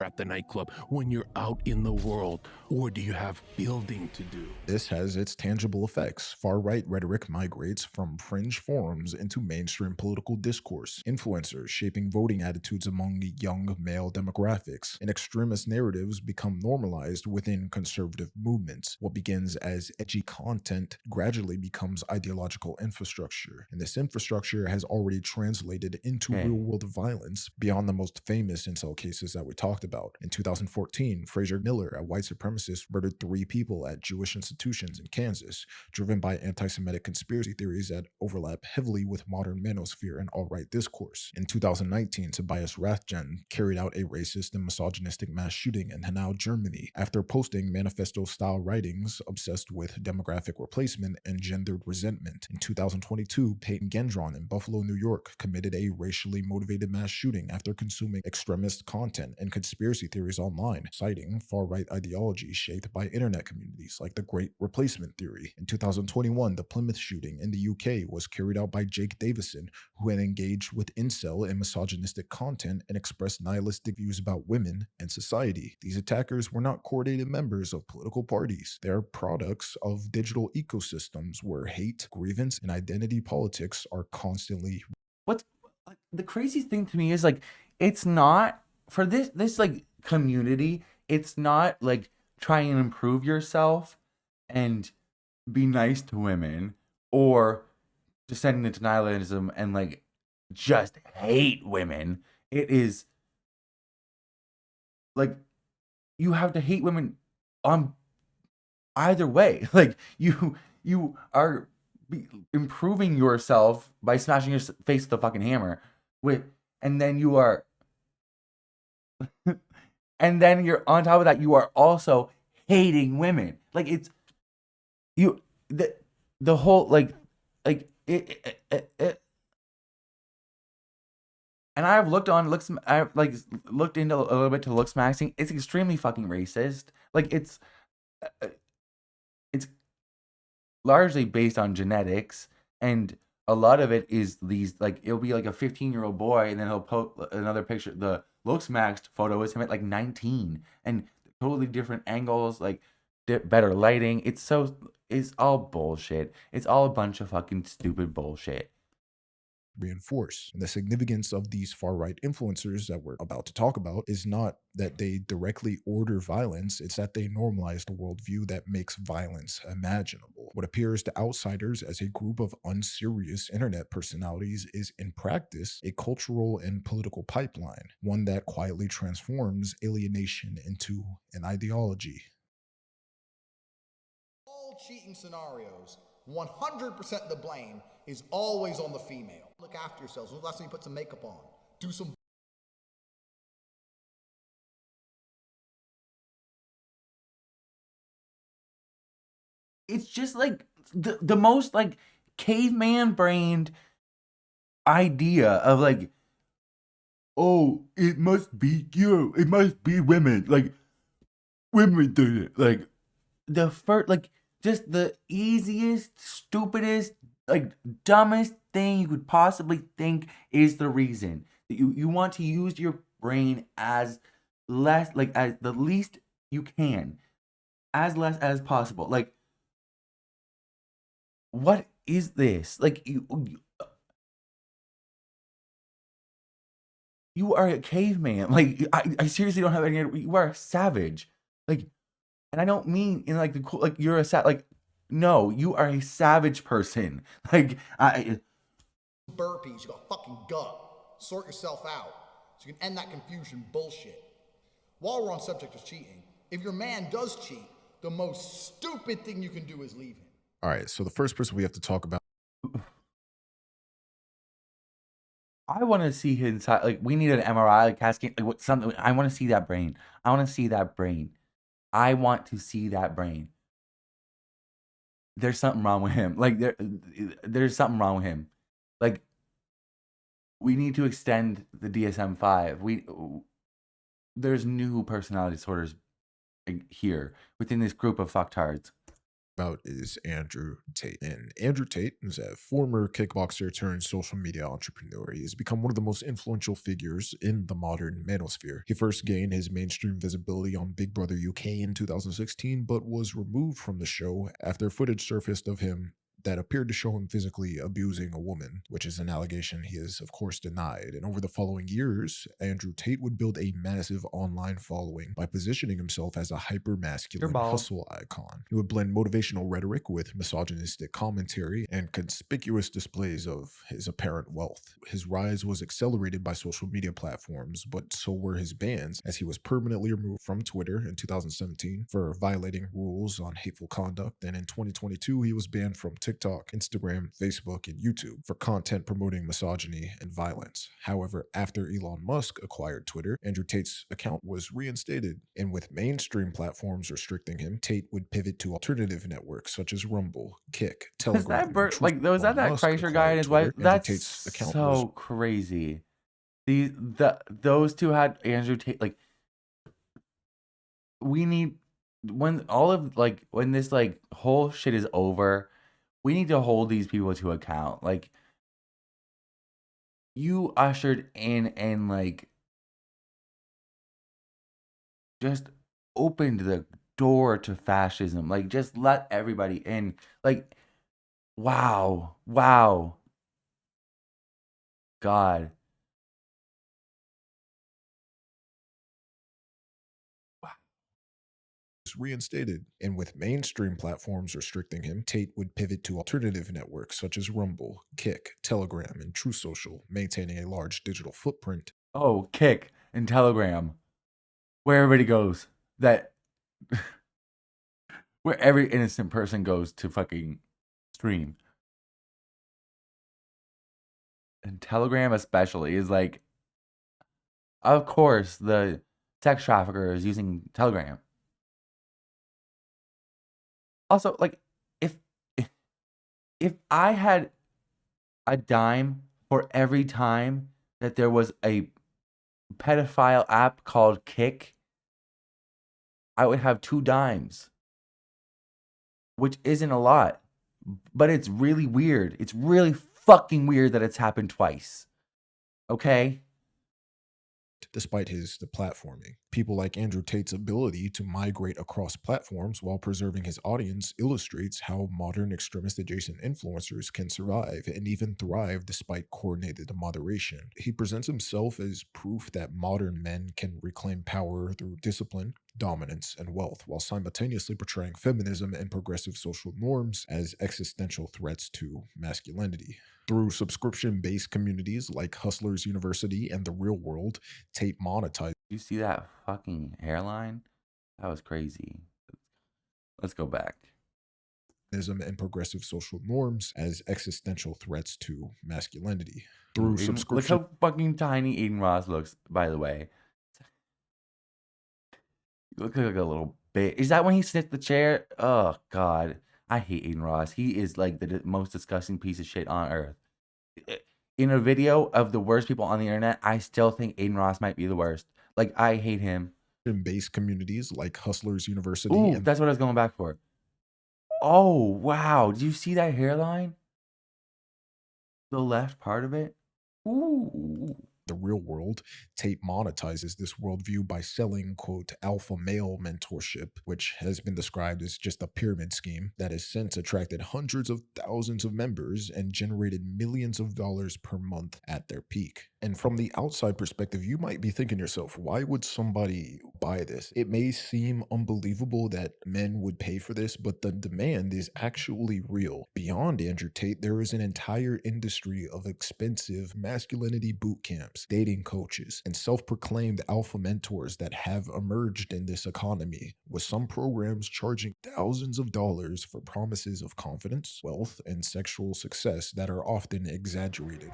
at the nightclub when you're out in the world, or do you have building to do? This has its tangible effects. Far-right rhetoric migrates from fringe forums into mainstream political discourse, influencers shaping voting attitudes among young male demographics, and extremist narratives become normalized within conservative movements. What begins as edgy content gradually becomes ideological infrastructure, and this infrastructure has already translated into Okay. real-world violence beyond the most famous incel cases that we talked about. In 2014, Fraser Miller, a white supremacist, murdered 3 people at Jewish institutions in Kansas, driven by anti-Semitic conspiracy theories that overlap heavily with modern manosphere and alt-right discourse. In 2019, Tobias Rathjen carried out a racist and misogynistic mass shooting in Hanau, Germany, after posting manifesto-style writings obsessed with demographic replacement and gendered resentment. In 2022, Tate Gendron in Buffalo, New York, committed a racially motivated mass shooting after consuming extremist content and conspiracy theories online, citing far-right ideology shaped by internet communities like the Great Replacement Theory. In 2021, the Plymouth shooting in the UK was carried out by Jake Davison, who had engaged with incel and misogynistic content and expressed nihilistic views about women and society. These attackers were not coordinated members of political parties. They are products of digital ecosystems where hate, grievance, and identity politics are constantly. What's like, the craziest thing to me is like it's not for this like community, it's not like try and improve yourself and be nice to women or descending into nihilism and like just hate women. It is like you have to hate women on either way. Like you are improving yourself by smashing your face with a fucking hammer with, and then you are and then you're on top of that you are also hating women. Like it's you the whole like it. And I've looked into a little bit to looks maxing. It's extremely fucking racist. Like it's largely based on genetics, and a lot of it is these like it'll be like a 15-year-old boy, and then he'll post another picture. The looks maxed photo is him at like 19, and totally different angles, like better lighting. It's all bullshit. It's all a bunch of fucking stupid bullshit. Reinforce. And the significance of these far-right influencers that we're about to talk about is not that they directly order violence, it's that they normalize the worldview that makes violence imaginable. What appears to outsiders as a group of unserious internet personalities is, in practice, a cultural and political pipeline, one that quietly transforms alienation into an ideology. All cheating scenarios, 100% of the blame is always on the female. Look after yourselves. When was the last time you put some makeup on? Do some. It's just like the most like caveman brained idea of like, oh, it must be you, it must be women, like women did it. Like the first, like just the easiest, stupidest, like dumbest thing you could possibly think is the reason that you want to use your brain as less, like as the least you can, as less as possible. Like what is this? Like you are a caveman. Like I seriously don't have any. You are a savage. Like, and I don't mean in like the cool. Like you're a like. No, you are a savage person. Like burpees. You got fucking gut. Sort yourself out so you can end that confusion bullshit. While we're on subject of cheating, if your man does cheat, the most stupid thing you can do is leave him. All right, so the first person we have to talk about. I want to see his inside. Like we need an MRI, like cascade, like what something. I want to see that brain. I want to see that brain. I want to see that brain. There's something wrong with him. Like there's something wrong with him. Like we need to extend the DSM-5. There's new personality disorders here within this group of fucktards. about is Andrew Tate. And Andrew Tate is a former kickboxer turned social media entrepreneur. He has become one of the most influential figures in the modern manosphere. He first gained his mainstream visibility on Big Brother UK in 2016, but was removed from the show after footage surfaced of him that appeared to show him physically abusing a woman, which is an allegation he has, of course, denied. And over the following years, Andrew Tate would build a massive online following by positioning himself as a hyper-masculine hustle icon. He would blend motivational rhetoric with misogynistic commentary and conspicuous displays of his apparent wealth. His rise was accelerated by social media platforms, but so were his bans, as he was permanently removed from Twitter in 2017 for violating rules on hateful conduct, and in 2022 he was banned from TikTok, Instagram, Facebook, and YouTube for content promoting misogyny and violence. However, after Elon Musk acquired Twitter, Andrew Tate's account was reinstated, and with mainstream platforms restricting him, Tate would pivot to alternative networks such as Rumble, Kick, Telegram. Was that Kreischer guy and his wife? That's so crazy. Those two had Andrew Tate. Like, we need when this like whole shit is over, we need to hold these people to account. Like, you ushered in and like just opened the door to fascism. Like, just let everybody in. Like, wow. God. Reinstated, and with mainstream platforms restricting him, Tate would pivot to alternative networks such as Rumble, Kick, Telegram, and True Social, maintaining a large digital footprint. Oh, Kick and Telegram, where everybody goes, where every innocent person goes to fucking stream. And Telegram especially is like, of course, the sex trafficker is using Telegram. Also, like, if I had a dime for every time that there was a pedophile app called Kick, I would have 2 dimes, which isn't a lot, but it's really weird. It's really fucking weird that it's happened twice. Okay? Despite the platforming, people like Andrew Tate's ability to migrate across platforms while preserving his audience illustrates how modern extremist adjacent influencers can survive and even thrive despite coordinated moderation. He presents himself as proof that modern men can reclaim power through discipline, dominance, and wealth, while simultaneously portraying feminism and progressive social norms as existential threats to masculinity. Through subscription-based communities like Hustlers University and The Real World, Tate monetized. You see that fucking hairline? That was crazy. Let's go back. And progressive social norms as existential threats to masculinity. Through subscription. Look how fucking tiny Aiden Ross looks, by the way. You look like a little bit. Is that when he sniffed the chair? Oh, God. I hate Aiden Ross. He is like the most disgusting piece of shit on earth. In a video of the worst people on the internet, I still think Aiden Ross might be the worst. Like, I hate him. Based communities like Hustlers University. Ooh, that's what I was going back for. Oh, wow. Did you see that hairline? The left part of it? Ooh. The Real World, Tate monetizes this worldview by selling, quote, alpha male mentorship, which has been described as just a pyramid scheme that has since attracted hundreds of thousands of members and generated millions of dollars per month at their peak. And from the outside perspective, you might be thinking to yourself, why would somebody buy this? It may seem unbelievable that men would pay for this, but the demand is actually real. Beyond Andrew Tate, there is an entire industry of expensive masculinity boot camps, dating coaches, and self-proclaimed alpha mentors that have emerged in this economy, with some programs charging thousands of dollars for promises of confidence, wealth, and sexual success that are often exaggerated.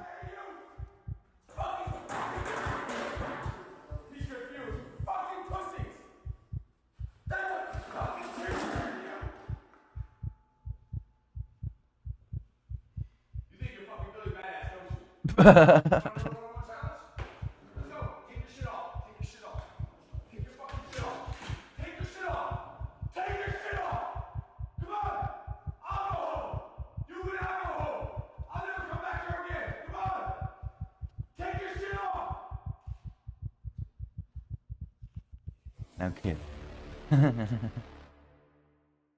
Now, kid.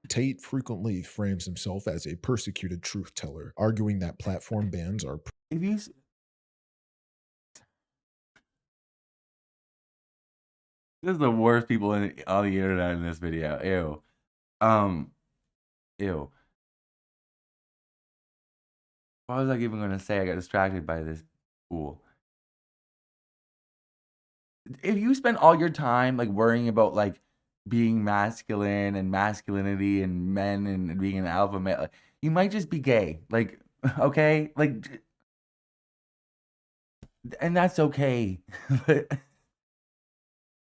Tate frequently frames himself as a persecuted truth teller, arguing that platform bans are If you this is the worst people on the internet in this video. Ew. Ew. What was I even going to say? I got distracted by this fool. If you spend all your time like worrying about like being masculine and masculinity and men and being an alpha male, like, you might just be gay. Like, okay, like, and that's okay. But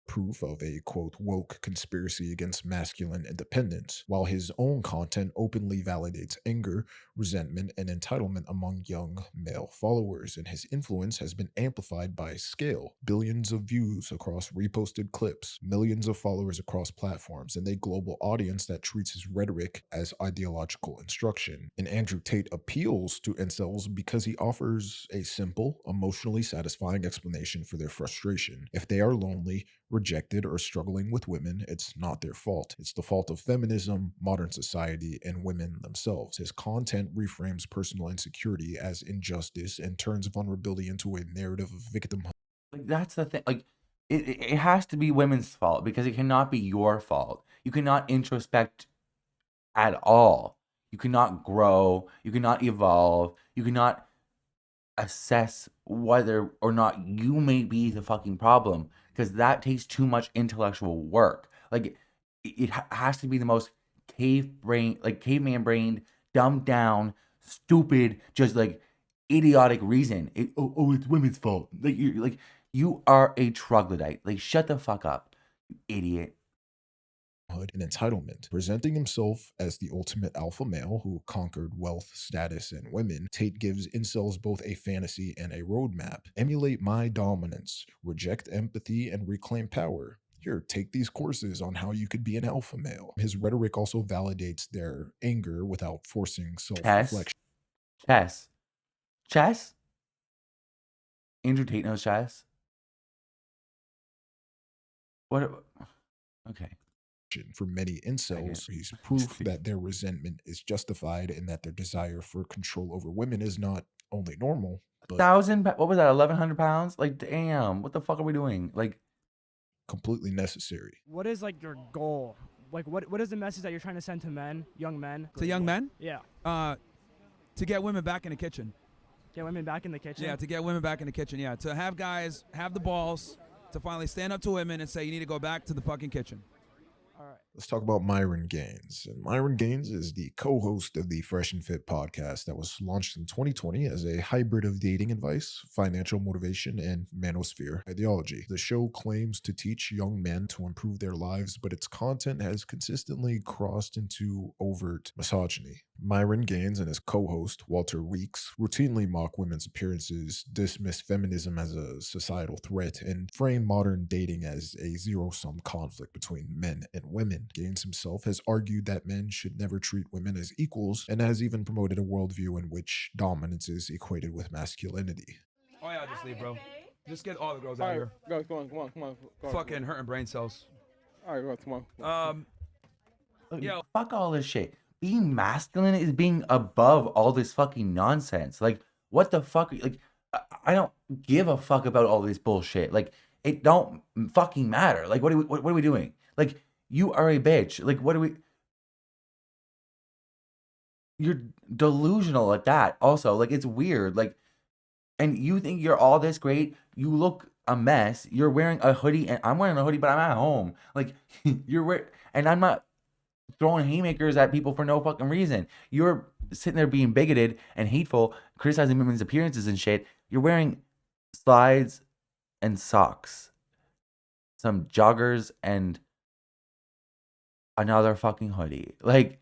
proof of a quote woke conspiracy against masculine independence, while his own content openly validates anger, resentment, and entitlement among young male followers, and his influence has been amplified by scale. Billions of views across reposted clips, millions of followers across platforms, and a global audience that treats his rhetoric as ideological instruction. And Andrew Tate appeals to incels because he offers a simple, emotionally satisfying explanation for their frustration. If they are lonely, rejected, or struggling with women, it's not their fault. It's the fault of feminism, modern society, and women themselves. His content reframes personal insecurity as injustice and turns vulnerability into a narrative of victimhood. like that's the thing. Like, it has to be women's fault because it cannot be your fault. You cannot introspect at all. You cannot grow. You cannot evolve. You cannot assess whether or not you may be the fucking problem, because that takes too much intellectual work. Like, it has to be the most caveman brained, dumbed down, stupid, just like idiotic reason. It's women's fault. You are a troglodyte. Like, shut the fuck up, you idiot. And entitlement. Presenting himself as the ultimate alpha male who conquered wealth, status, and women, Tate gives incels both a fantasy and a roadmap. Emulate my dominance, reject empathy, and reclaim power. Here, take these courses on how you could be an alpha male. His rhetoric also validates their anger without forcing self-reflection. Chess. Andrew Tate knows chess. What? Okay. For many incels, he's proof that their resentment is justified and that their desire for control over women is not only normal, but what was that, 1,100 pounds? Like, damn, what the fuck are we doing? Like, completely necessary. What is like your goal? Like, what is the message that you're trying to send to men, young men? To young men? Yeah. To get women back in the kitchen. Get women back in the kitchen? Yeah, to get women back in the kitchen, yeah. To have guys have the balls to finally stand up to women and say, you need to go back to the fucking kitchen. All right. Let's talk about Myron Gaines. And Myron Gaines is the co-host of the Fresh and Fit podcast that was launched in 2020 as a hybrid of dating advice, financial motivation, and manosphere ideology. The show claims to teach young men to improve their lives, but its content has consistently crossed into overt misogyny. Myron Gaines and his co-host, Walter Weeks, routinely mock women's appearances, dismiss feminism as a societal threat, and frame modern dating as a zero-sum conflict between men and women. Gaines himself has argued that men should never treat women as equals, and has even promoted a worldview in which dominance is equated with masculinity. Oh yeah, I'll just leave, bro. Just get all the girls out here. Go, come on. Fucking hurting brain cells. All right, go, come on. Yo. Fuck all this shit. Being masculine is being above all this fucking nonsense. Like, what the fuck? Like, I don't give a fuck about all this bullshit. Like, it don't fucking matter. Like, what are we doing? Like, you are a bitch. Like, what are we? You're delusional at that. Also, like, it's weird. Like, and you think you're all this great. You look a mess. You're wearing a hoodie, and I'm wearing a hoodie, but I'm at home. Like, and I'm not throwing haymakers at people for no fucking reason. You're sitting there being bigoted and hateful, criticizing women's appearances and shit. You're wearing slides and socks, some joggers, and another fucking hoodie. Like,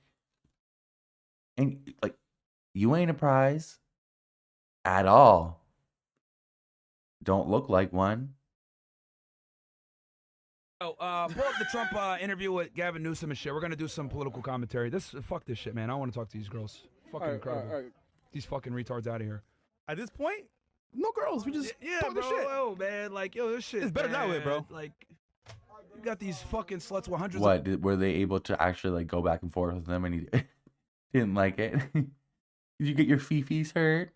and like, you ain't a prize at all. Don't look like one. Oh, pull up the Trump interview with Gavin Newsom and shit. We're gonna do some political commentary. Fuck this shit, man. I don't want to talk to these girls. Fucking incredible. All right. These fucking retards out of here. At this point, no girls. We just Yeah, talk bro. the shit. Oh man, like yo, this shit. It's better that way, bro. Like, You got these fucking sluts with hundreds What were they able to actually like go back and forth with them, and he didn't like it? Did you get your fifis hurt?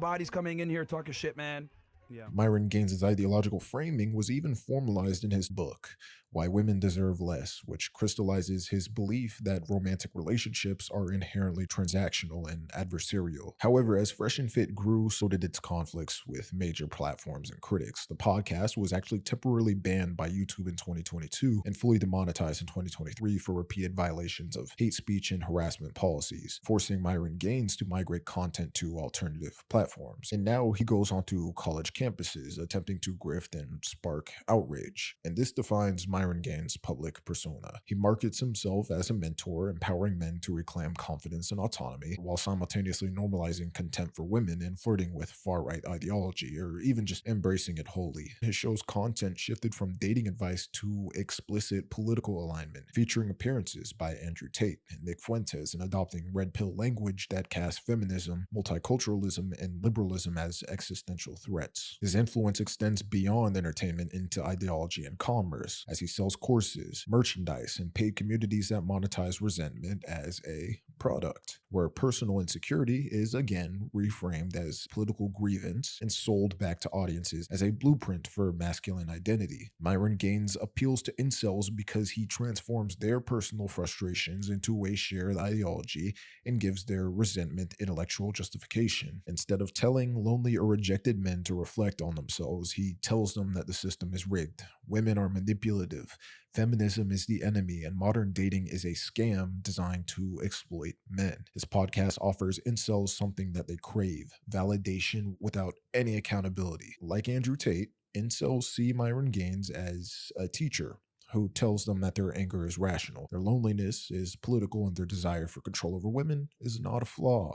of bodies coming in here talking shit, man. Yeah. Myron Gaines's ideological framing was even formalized in his book, Why Women Deserve Less, which crystallizes his belief that romantic relationships are inherently transactional and adversarial. However, as Fresh and Fit grew, so did its conflicts with major platforms and critics. The podcast was actually temporarily banned by YouTube in 2022 and fully demonetized in 2023 for repeated violations of hate speech and harassment policies, forcing Myron Gaines to migrate content to alternative platforms. And now he goes onto college campuses, attempting to grift and spark outrage. And this defines Myron Gaines' public persona. He markets himself as a mentor, empowering men to reclaim confidence and autonomy, while simultaneously normalizing contempt for women and flirting with far-right ideology, or even just embracing it wholly. His show's content shifted from dating advice to explicit political alignment, featuring appearances by Andrew Tate and Nick Fuentes, and adopting red pill language that casts feminism, multiculturalism, and liberalism as existential threats. His influence extends beyond entertainment into ideology and commerce, as he sells courses, merchandise, and paid communities that monetize resentment as a product, where personal insecurity is again reframed as political grievance and sold back to audiences as a blueprint for masculine identity. Myron Gaines appeals to incels because he transforms their personal frustrations into a shared ideology and gives their resentment intellectual justification. Instead of telling lonely or rejected men to reflect on themselves, he tells them that the system is rigged, women are manipulative, feminism is the enemy, and modern dating is a scam designed to exploit men. His podcast offers incels something that they crave: validation without any accountability. Like Andrew Tate, incels see Myron Gaines as a teacher who tells them that their anger is rational, their loneliness is political, and their desire for control over women is not a flaw.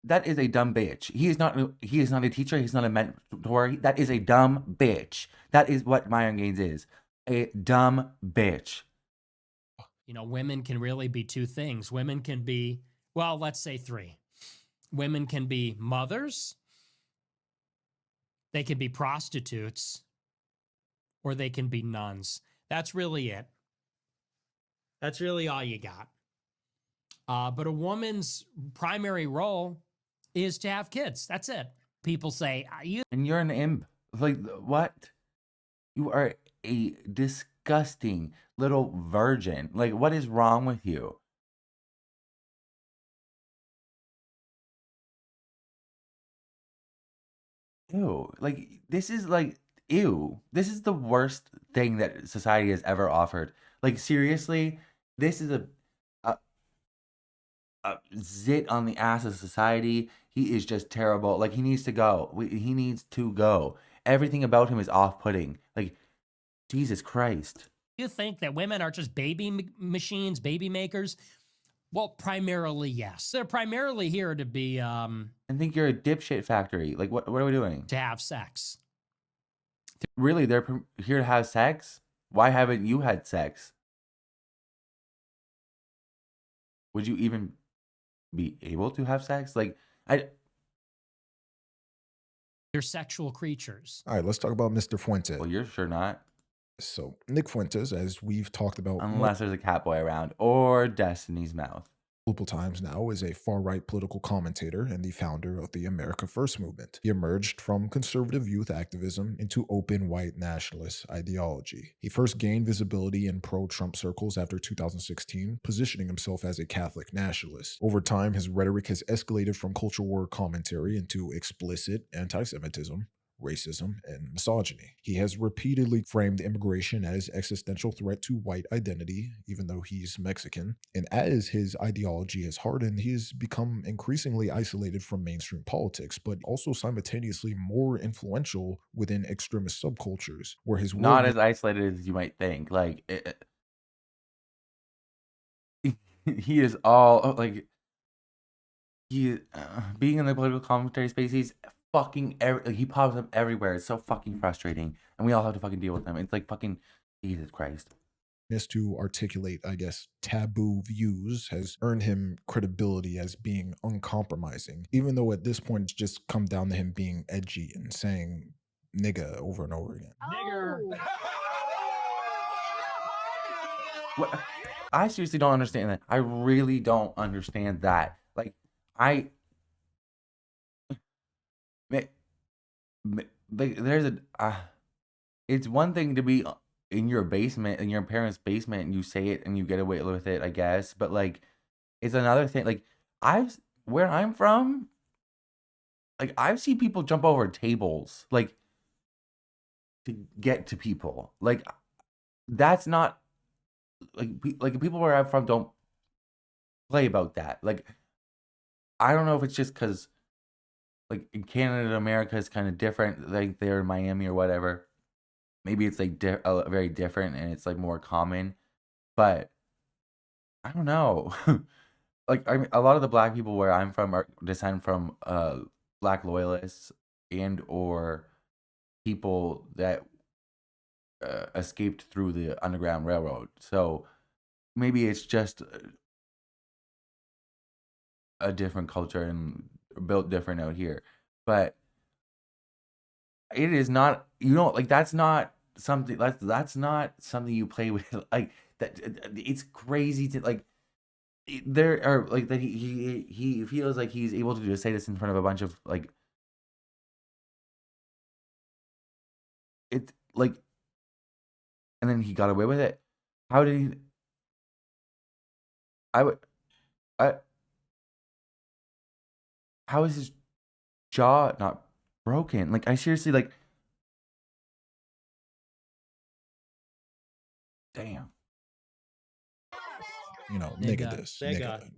That is a dumb bitch. He is not a teacher. He's not a mentor. That is a dumb bitch. That is what Myron Gaines is. A dumb bitch. You know, women can really be two things. Women can be, well, let's say three. Women can be mothers, they can be prostitutes, or they can be nuns. That's really it. That's really all you got. But a woman's primary role is to have kids. That's it. People say, and you're an imp. Like, what? You are a disgusting little virgin. Like, what is wrong with you? Ew. Like, this is like, ew. This is the worst thing that society has ever offered. Like, seriously, this is a zit on the ass of society. He is just terrible. Like, he needs to go. He needs to go. Everything about him is off-putting. Like, Jesus Christ. You think that women are just baby machines, baby makers? Well, primarily, yes. They're primarily here to be, I think you're a dipshit factory. Like, what are we doing? To have sex. Really, they're here to have sex? Why haven't you had sex? Would you even be able to have sex? Like, They're sexual creatures. All right, let's talk about Mr. Fuentes. Well, you're sure not. So, Nick Fuentes, as we've talked about unless there's a cat boy around, or Destiny's Mouth. Multiple times now, is a far-right political commentator and the founder of the America First movement. He emerged from conservative youth activism into open white nationalist ideology. He first gained visibility in pro-Trump circles after 2016, positioning himself as a Catholic nationalist. Over time, his rhetoric has escalated from culture war commentary into explicit anti-Semitism, racism, and misogyny. He has repeatedly framed immigration as existential threat to white identity, even though he's Mexican. And as his ideology has hardened, he has become increasingly isolated from mainstream politics, but also simultaneously more influential within extremist subcultures, where his not as isolated as you might think. Like, he is all like, he being in the political commentary space. He's fucking he pops up everywhere. It's so fucking frustrating, and we all have to fucking deal with him. It's like fucking Jesus Christ. To articulate, I guess, taboo views has earned him credibility as being uncompromising, even though at this point it's just come down to him being edgy and saying nigga over and over again. Nigger. What? I seriously don't understand that. I really don't understand that. Like, I, ma- like, there's a. It's one thing to be in your basement, in your parents' basement, and you say it and you get away with it, I guess. But like, it's another thing. Like, where I'm from, like, I've seen people jump over tables, like, to get to people. Like, that's not like people where I'm from don't play about that. Like, I don't know if it's just because like in Canada and America is kind of different. Like they're in Miami or whatever. Maybe it's like very different and it's like more common. But I don't know. Like I mean, a lot of the black people where I'm from are descend from black loyalists and or people that escaped through the Underground Railroad. So maybe it's just a different culture and built different out here. But it is not, you know, like that's not something you play with. Like that, it's crazy to like. There are like that he feels like he's able to just say this in front of a bunch of like it like, and then he got away with it. How did he? I would. I. How is his jaw not broken? Like I seriously like. Damn. You know, Nigga. nigga this,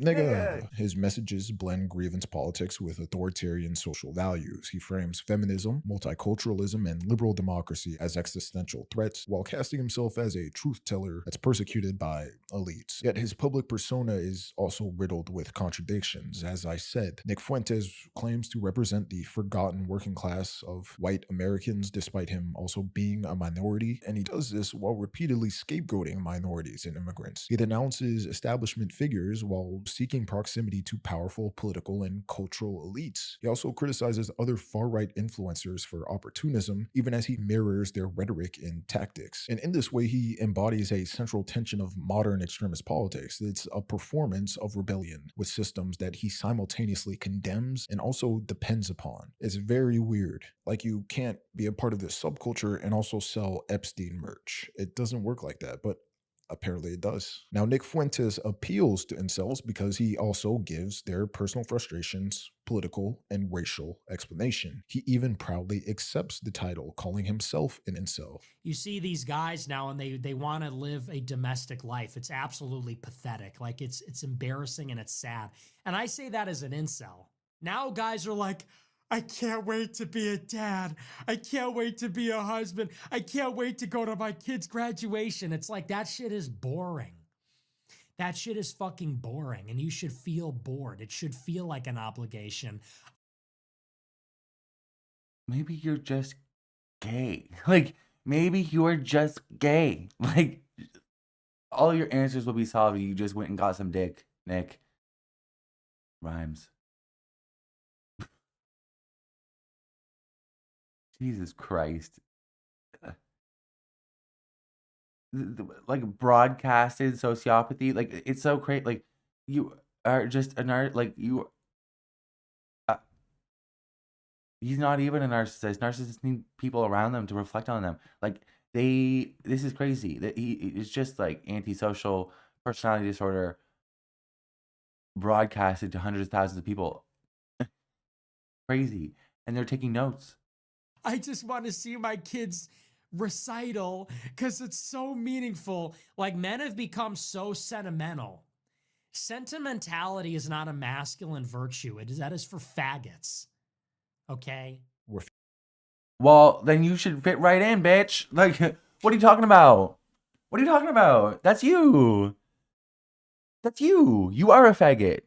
nigga. His messages blend grievance politics with authoritarian social values. He frames feminism, multiculturalism, and liberal democracy as existential threats, while casting himself as a truth teller that's persecuted by elites. Yet his public persona is also riddled with contradictions. As I said, Nick Fuentes claims to represent the forgotten working class of white Americans, despite him also being a minority, and he does this while repeatedly scapegoating minorities and immigrants. He denounces establishment figures while seeking proximity to powerful political and cultural elites. He also criticizes other far-right influencers for opportunism, even as he mirrors their rhetoric and tactics. And in this way, he embodies a central tension of modern extremist politics. It's a performance of rebellion with systems that he simultaneously condemns and also depends upon. It's very weird. Like, you can't be a part of this subculture and also sell Epstein merch. It doesn't work like that, but apparently it does. Now, Nick Fuentes appeals to incels because he also gives their personal frustrations political and racial explanation. He even proudly accepts the title, calling himself an incel. You see these guys now and they want to live a domestic life. It's absolutely pathetic. Like it's embarrassing and it's sad. And I say that as an incel. Now guys are like, I can't wait to be a dad. I can't wait to be a husband. I can't wait to go to my kid's graduation. It's like that shit is boring. That shit is fucking boring and you should feel bored. It should feel like an obligation. Maybe you're just gay. Like maybe you're just gay. Like all your answers will be solved if you just went and got some dick, Nick. Rhymes. Jesus Christ. Like broadcasted sociopathy, like it's so crazy. Like you are just an art, like you. He's not even a narcissist. Narcissists need people around them to reflect on them. Like this is crazy. That he is just like antisocial personality disorder broadcasted to hundreds of thousands of people. Crazy, and they're taking notes. I just want to see my kids' recital because it's so meaningful. Like men have become so sentimental. Sentimentality is not a masculine virtue. That is for faggots. Okay. Well, then you should fit right in, bitch. Like, what are you talking about? What are you talking about? That's you. That's you. You are a faggot.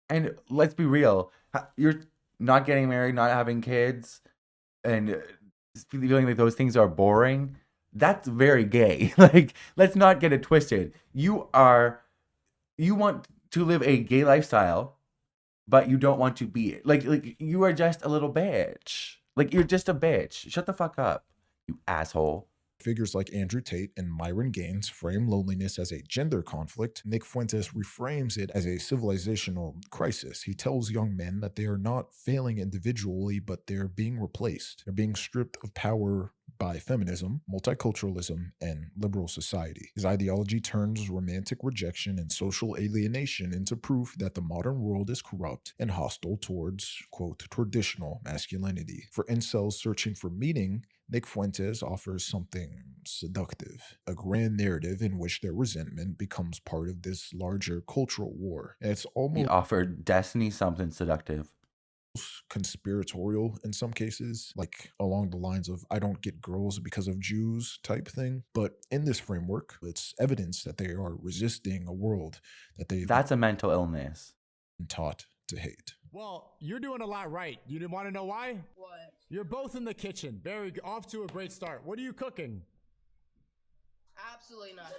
And let's be real. You're not getting married, not having kids, and feeling like those things are boring. That's very gay. Like, let's not get it twisted. You want to live a gay lifestyle, but you don't want to be it. Like you are just a little bitch. Like you're just a bitch. Shut the fuck up, you asshole. Figures like Andrew Tate and Myron Gaines frame loneliness as a gender conflict. Nick Fuentes reframes it as a civilizational crisis. He tells young men that they are not failing individually, but they're being replaced. They're being stripped of power by feminism, multiculturalism, and liberal society. His ideology turns romantic rejection and social alienation into proof that the modern world is corrupt and hostile towards, quote, traditional masculinity. For incels searching for meaning, Nick Fuentes offers something seductive, a grand narrative in which their resentment becomes part of this larger cultural war. And it's He almost offered Destiny something seductive. conspiratorial in some cases, like along the lines of I don't get girls because of Jews type thing. But in this framework, it's evidence that they are resisting a world that they've That's a mental illness. been taught to hate. Well, you're doing a lot right. You didn't want to know why? What? You're both in the kitchen. Off to a great start. What are you cooking? Absolutely nothing.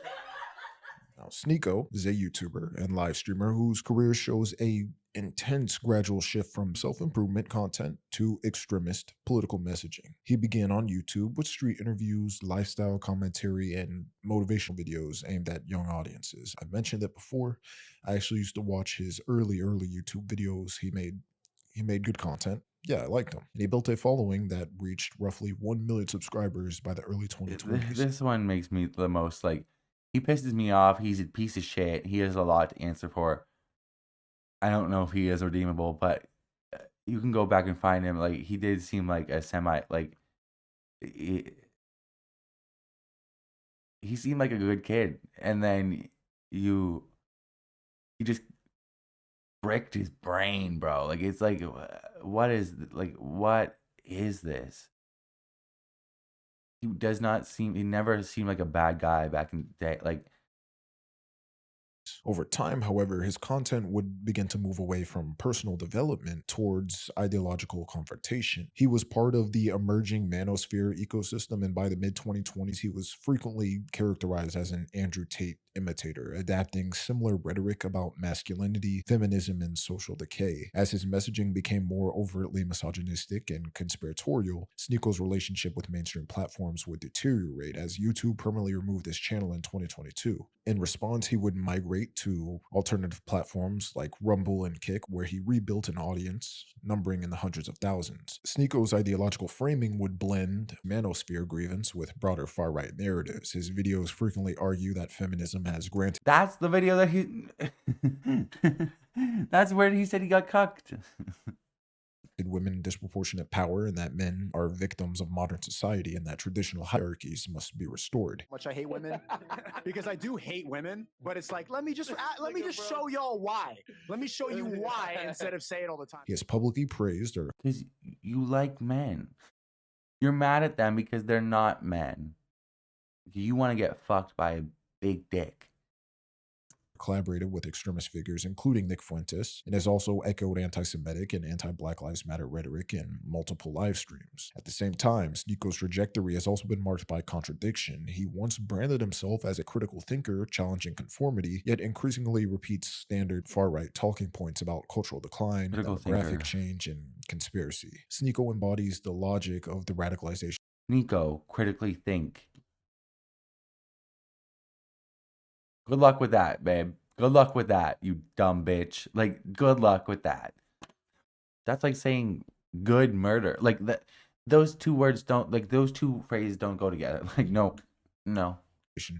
Now, Sneako is a YouTuber and live streamer whose career shows a intense gradual shift from self-improvement content to extremist political messaging. He began on YouTube with street interviews, lifestyle commentary, and motivational videos aimed at young audiences. I mentioned it before. I actually used to watch his early YouTube videos. He made good content. Yeah, I liked him. And he built a following that reached roughly 1 million subscribers by the early 2020s. This one makes me the most like, he pisses me off. He's a piece of shit. He has a lot to answer for. I don't know if he is redeemable, but you can go back and find him. Like, he did seem like a he seemed like a good kid, and then he just bricked his brain, bro. Like, it's like, what is this? He never seemed like a bad guy back in the day. Like, over time, however, his content would begin to move away from personal development towards ideological confrontation. He was part of the emerging manosphere ecosystem, and by the mid-2020s, he was frequently characterized as an Andrew Tate imitator, adapting similar rhetoric about masculinity, feminism, and social decay. As his messaging became more overtly misogynistic and conspiratorial, Sneako's relationship with mainstream platforms would deteriorate as YouTube permanently removed his channel in 2022. In response, he would migrate to alternative platforms like Rumble and Kick, where he rebuilt an audience numbering in the hundreds of thousands. Sneako's ideological framing would blend manosphere grievance with broader far-right narratives. His videos frequently argue that feminism has granted that's the video that he. That's where he said he got cucked. women disproportionate power and that men are victims of modern society and that traditional hierarchies must be restored. Much I hate women because I do hate women, but it's like let me just show y'all why. Let me show you why instead of say it all the time. He has publicly praised or Because you like men. You're mad at them because they're not men. You want to get fucked by a big dick. collaborated with extremist figures, including Nick Fuentes, and has also echoed anti-Semitic and anti-Black Lives Matter rhetoric in multiple live streams. At the same time, Sneako's trajectory has also been marked by contradiction. He once branded himself as a critical thinker, challenging conformity, yet increasingly repeats standard far-right talking points about cultural decline, demographic change, and conspiracy. Sneako embodies the logic of the radicalization. Sneako, critically think. Good luck with that, babe. Good luck with that, you dumb bitch. Like, good luck with that. That's like saying good murder. Like, those two words don't, like, those two phrases don't go together. Like, no.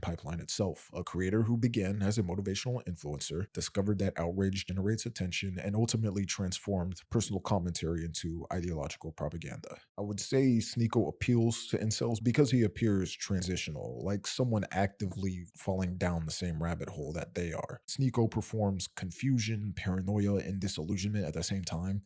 Pipeline itself. A creator who began as a motivational influencer, discovered that outrage generates attention, and ultimately transformed personal commentary into ideological propaganda. I would say Sneako appeals to incels because he appears transitional, like someone actively falling down the same rabbit hole that they are. Sneako performs confusion, paranoia, and disillusionment at the same time.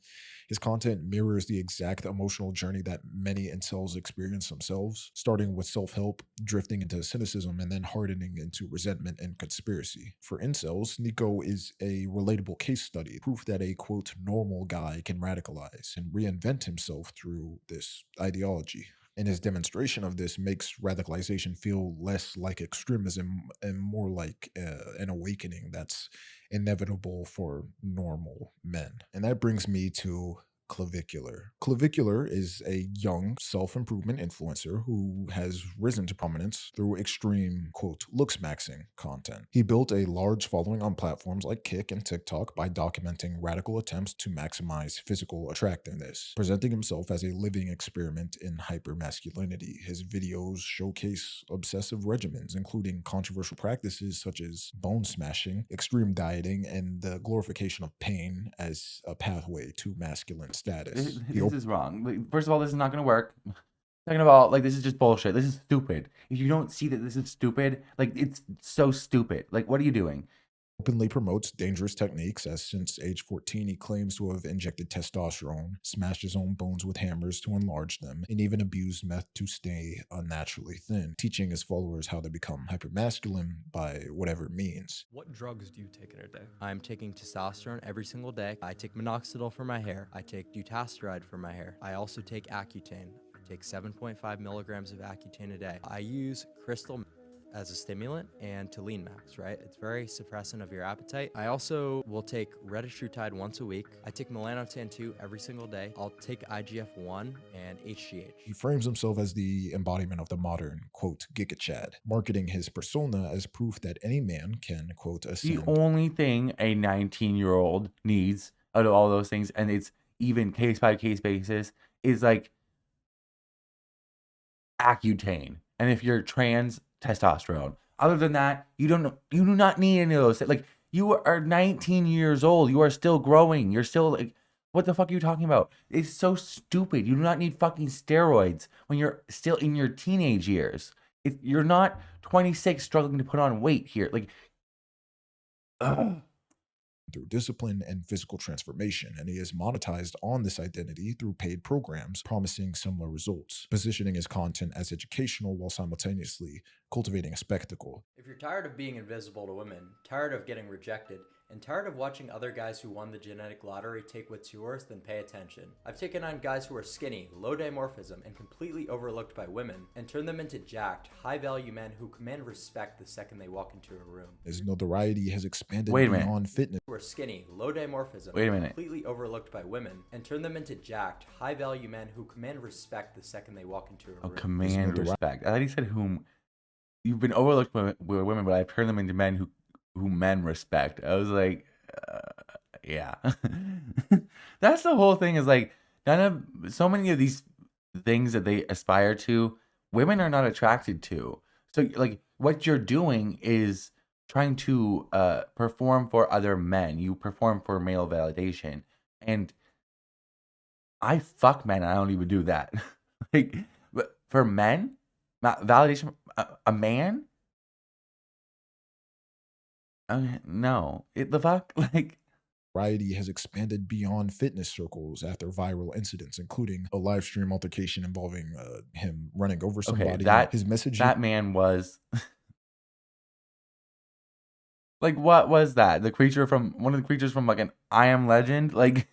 His content mirrors the exact emotional journey that many incels experience themselves, starting with self-help, drifting into cynicism, and then hardening into resentment and conspiracy. For incels, Sneako is a relatable case study, proof that a, quote, normal guy can radicalize and reinvent himself through this ideology. And his demonstration of this makes radicalization feel less like extremism and more like an awakening that's inevitable for normal men. And that brings me to Clavicular. Clavicular is a young self-improvement influencer who has risen to prominence through extreme, quote, looks maxing content. He built a large following on platforms like Kick and TikTok by documenting radical attempts to maximize physical attractiveness, presenting himself as a living experiment in hypermasculinity. His videos showcase obsessive regimens, including controversial practices such as bone smashing, extreme dieting, and the glorification of pain as a pathway to masculine status. This is wrong. Like, first of all, this is not going to work. Second of all, like, this is just bullshit. This is stupid. If you don't see that this is stupid, like, it's so stupid. Like, what are you doing? Openly promotes dangerous techniques, as since age 14 he claims to have injected testosterone, smashed his own bones with hammers to enlarge them, and even abused meth to stay unnaturally thin, teaching his followers how to become hypermasculine by whatever means. What drugs do you take in a day? I'm taking testosterone every single day. I take minoxidil for my hair. I take dutasteride for my hair. I also take Accutane. I take 7.5 milligrams of Accutane a day. I use crystal as a stimulant and to lean max, right? It's very suppressant of your appetite. I also will take retatrutide once a week. I take melanotan 2 every single day. I'll take IGF-1 and HGH. He frames himself as the embodiment of the modern, quote, Giga-Chad, marketing his persona as proof that any man can, quote, ascend. The only thing a 19-year-old needs out of all those things, and it's even case-by-case basis, is like Accutane. And if you're trans, testosterone. Other than that, you do not need any of those. Like, you are 19 years old. You are still growing. You're still like, what the fuck are you talking about? It's so stupid. You do not need fucking steroids when you're still in your teenage years. You're not 26 struggling to put on weight here. Like, through discipline and physical transformation, and he has monetized on this identity through paid programs, promising similar results, positioning his content as educational while simultaneously cultivating a spectacle. If you're tired of being invisible to women, tired of getting rejected, and tired of watching other guys who won the genetic lottery take what's yours, then pay attention. I've taken on guys who are skinny, low dimorphism, and completely overlooked by women, and turned them into jacked, high-value men who command respect the second they walk into a room. His notoriety has expanded beyond fitness. Who are skinny, low dimorphism, completely overlooked by women, and turn them into jacked, high-value men who command respect the second they walk into a room. Command respect. I thought he said whom you've been overlooked by women, but I've turned them into men who men respect. I was like, yeah. That's the whole thing, is like, so many of these things that they aspire to, women are not attracted to. So like, what you're doing is trying to perform for other men. You perform for male validation. And I fuck men. I don't even do that. Like, for men, validation, a man? No. The fuck? Like, variety has expanded beyond fitness circles after viral incidents, including a live stream altercation involving him running over somebody. His messaging. That man was like, what was that? The creature from one of the creatures from like an I Am Legend? Like,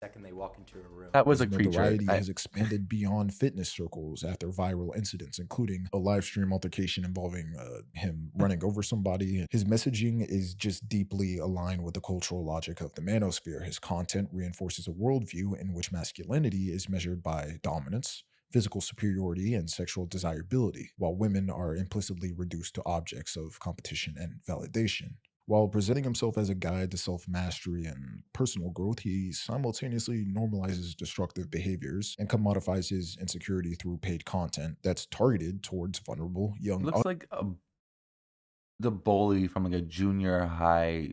second they walk into a room. That was a creature. Notoriety has expanded beyond fitness circles after viral incidents, including a live stream altercation involving him running over somebody. His messaging is just deeply aligned with the cultural logic of the manosphere. His content reinforces a worldview in which masculinity is measured by dominance, physical superiority, and sexual desirability, while women are implicitly reduced to objects of competition and validation. While presenting himself as a guide to self-mastery and personal growth, he simultaneously normalizes destructive behaviors and commodifies his insecurity through paid content that's targeted towards vulnerable young. Looks like the bully from like a junior high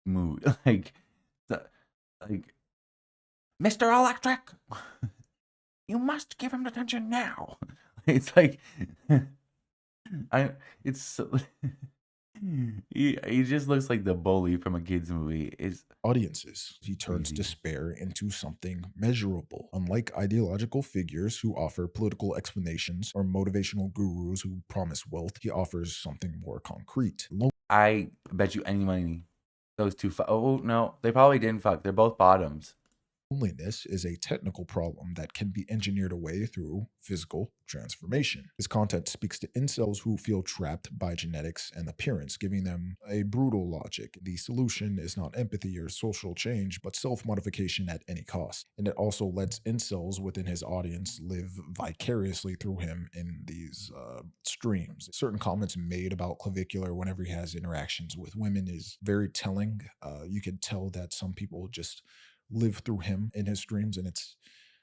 movie, like Mr. Electric, you must give him attention now. It's like, it's so. He just looks like the bully from a kids movie. Audiences. He turns despair into something measurable. Unlike ideological figures who offer political explanations or motivational gurus who promise wealth, he offers something more concrete. I bet you any money those two oh no, they probably didn't fuck. They're both bottoms. Loneliness is a technical problem that can be engineered away through physical transformation. This content speaks to incels who feel trapped by genetics and appearance, giving them a brutal logic. The solution is not empathy or social change, but self-modification at any cost. And it also lets incels within his audience live vicariously through him in these streams. Certain comments made about clavicular whenever he has interactions with women is very telling. You can tell that some people just live through him in his streams, and it's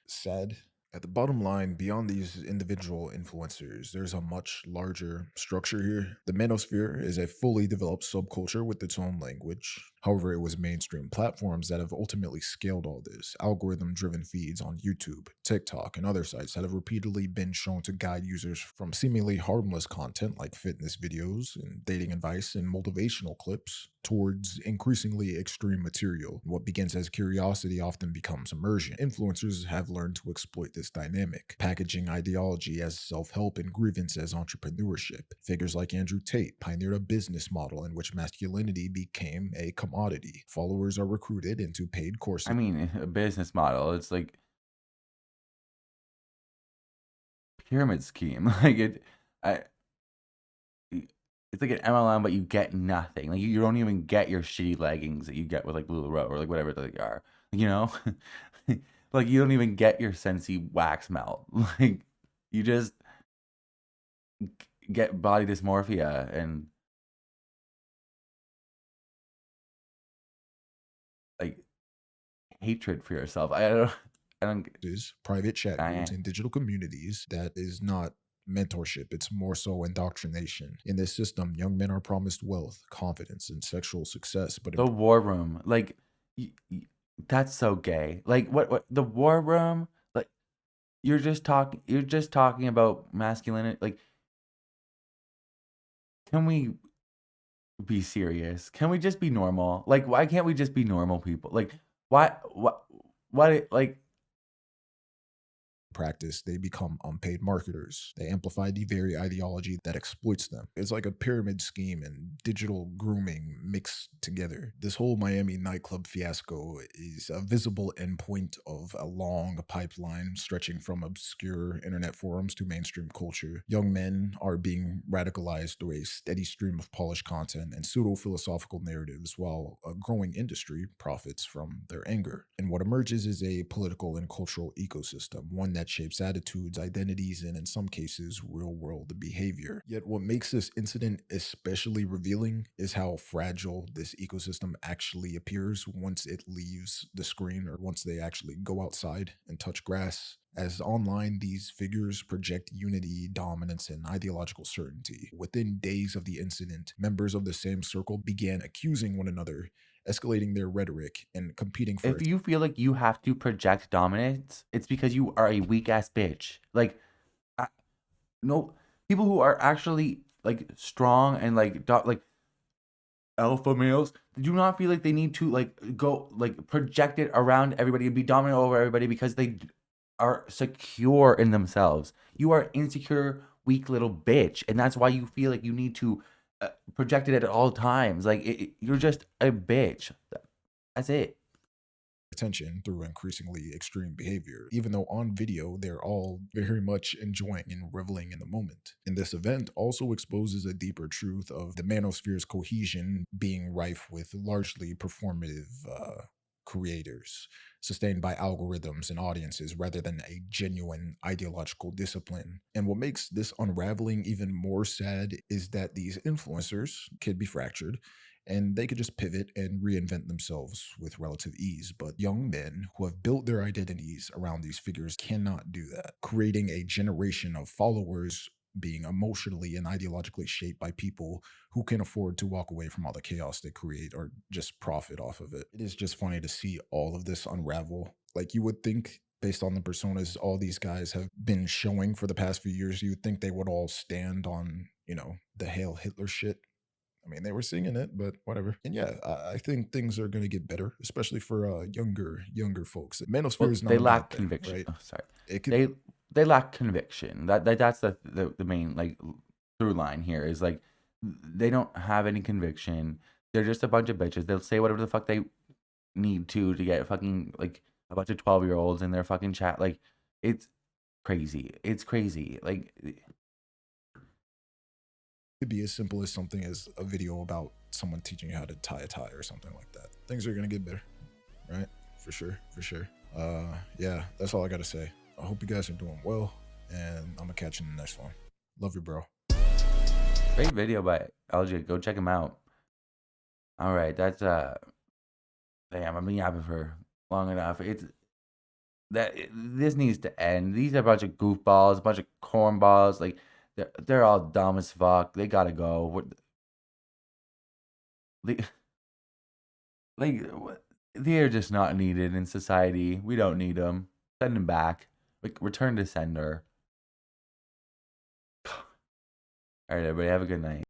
sad. At the bottom line, beyond these individual influencers, there's a much larger structure here. The manosphere is a fully developed subculture with its own language. However, it was mainstream platforms that have ultimately scaled all this. Algorithm-driven feeds on YouTube, TikTok, and other sites that have repeatedly been shown to guide users from seemingly harmless content like fitness videos and dating advice and motivational clips towards increasingly extreme material. What begins as curiosity often becomes immersion. Influencers have learned to exploit this dynamic, packaging ideology as self-help and grievance as entrepreneurship. Figures like Andrew Tate pioneered a business model in which masculinity became a commodity. Followers are recruited into paid courses. I mean, a business model. It's like pyramid scheme. Like it's like an MLM, but you get nothing. Like you don't even get your shitty leggings that you get with like LuLaRoe or like whatever they are. You know, like you don't even get your Scentsy wax melt. Like you just get body dysmorphia and like hatred for yourself. I don't. Private chat groups and digital communities that is not mentorship. It's more so indoctrination. In this system, young men are promised wealth, confidence, and sexual success. But the war room, like that's so gay. Like what the war room? Like you're just talking about masculinity. Like, can we be serious? Can we just be normal? Like, why can't we just be normal people? Like, why? Like. Practice, they become unpaid marketers. They amplify the very ideology that exploits them. It's like a pyramid scheme and digital grooming mixed together. This whole Miami nightclub fiasco is a visible endpoint of a long pipeline stretching from obscure internet forums to mainstream culture. Young men are being radicalized through a steady stream of polished content and pseudo-philosophical narratives, while a growing industry profits from their anger. And what emerges is a political and cultural ecosystem, one that shapes attitudes, identities, and in some cases, real-world behavior. Yet what makes this incident especially revealing is how fragile this ecosystem actually appears once it leaves the screen or once they actually go outside and touch grass. As online, these figures project unity, dominance, and ideological certainty. Within days of the incident, members of the same circle began accusing one another, escalating their rhetoric and competing for. If you feel like you have to project dominance, it's because you are a weak ass bitch. Like, no, people who are actually like strong and like alpha males do not feel like they need to like go like project it around everybody and be dominant over everybody because they are secure in themselves. You are insecure, weak little bitch, and that's why you feel like you need to project it at all times. Like you're just a bitch. That's it. Attention through increasingly extreme behavior, even though on video they're all very much enjoying and reveling in the moment. And this event also exposes a deeper truth of the manosphere's cohesion being rife with largely performative creators, sustained by algorithms and audiences rather than a genuine ideological discipline. And what makes this unraveling even more sad is that these influencers could be fractured and they could just pivot and reinvent themselves with relative ease. But young men who have built their identities around these figures cannot do that, creating a generation of followers being emotionally and ideologically shaped by people who can afford to walk away from all the chaos they create or just profit off of it. It is just funny to see all of this unravel. Like, you would think, based on the personas all these guys have been showing for the past few years, you would think they would all stand on, you know, the Hail Hitler shit. I mean, they were singing it, but whatever. And yeah, I think things are going to get better, especially for younger folks. Manosphere is not. They lack conviction. Right? Oh, sorry. They lack conviction. That's the main like through line here is like they don't have any conviction. They're just a bunch of bitches. They'll say whatever the fuck they need to get fucking like a bunch of 12-year-olds in their fucking chat. Like, it's crazy. It's crazy. Like, Could be as simple as something as a video about someone teaching you how to tie a tie or something like that. Things are gonna get better, right? For sure, for sure. Yeah, that's all I gotta say. I hope you guys are doing well, and I'm gonna catch you in the next one. Love you, bro. great video by LJ. Go check him out. All right, that's damn, I've been yapping for long enough. This needs to end. These are a bunch of goofballs, a bunch of cornballs. Like, they're all dumb as fuck. They gotta go. They're just not needed in society. We don't need them. Send them back. Like, return to sender. All right, everybody, have a good night.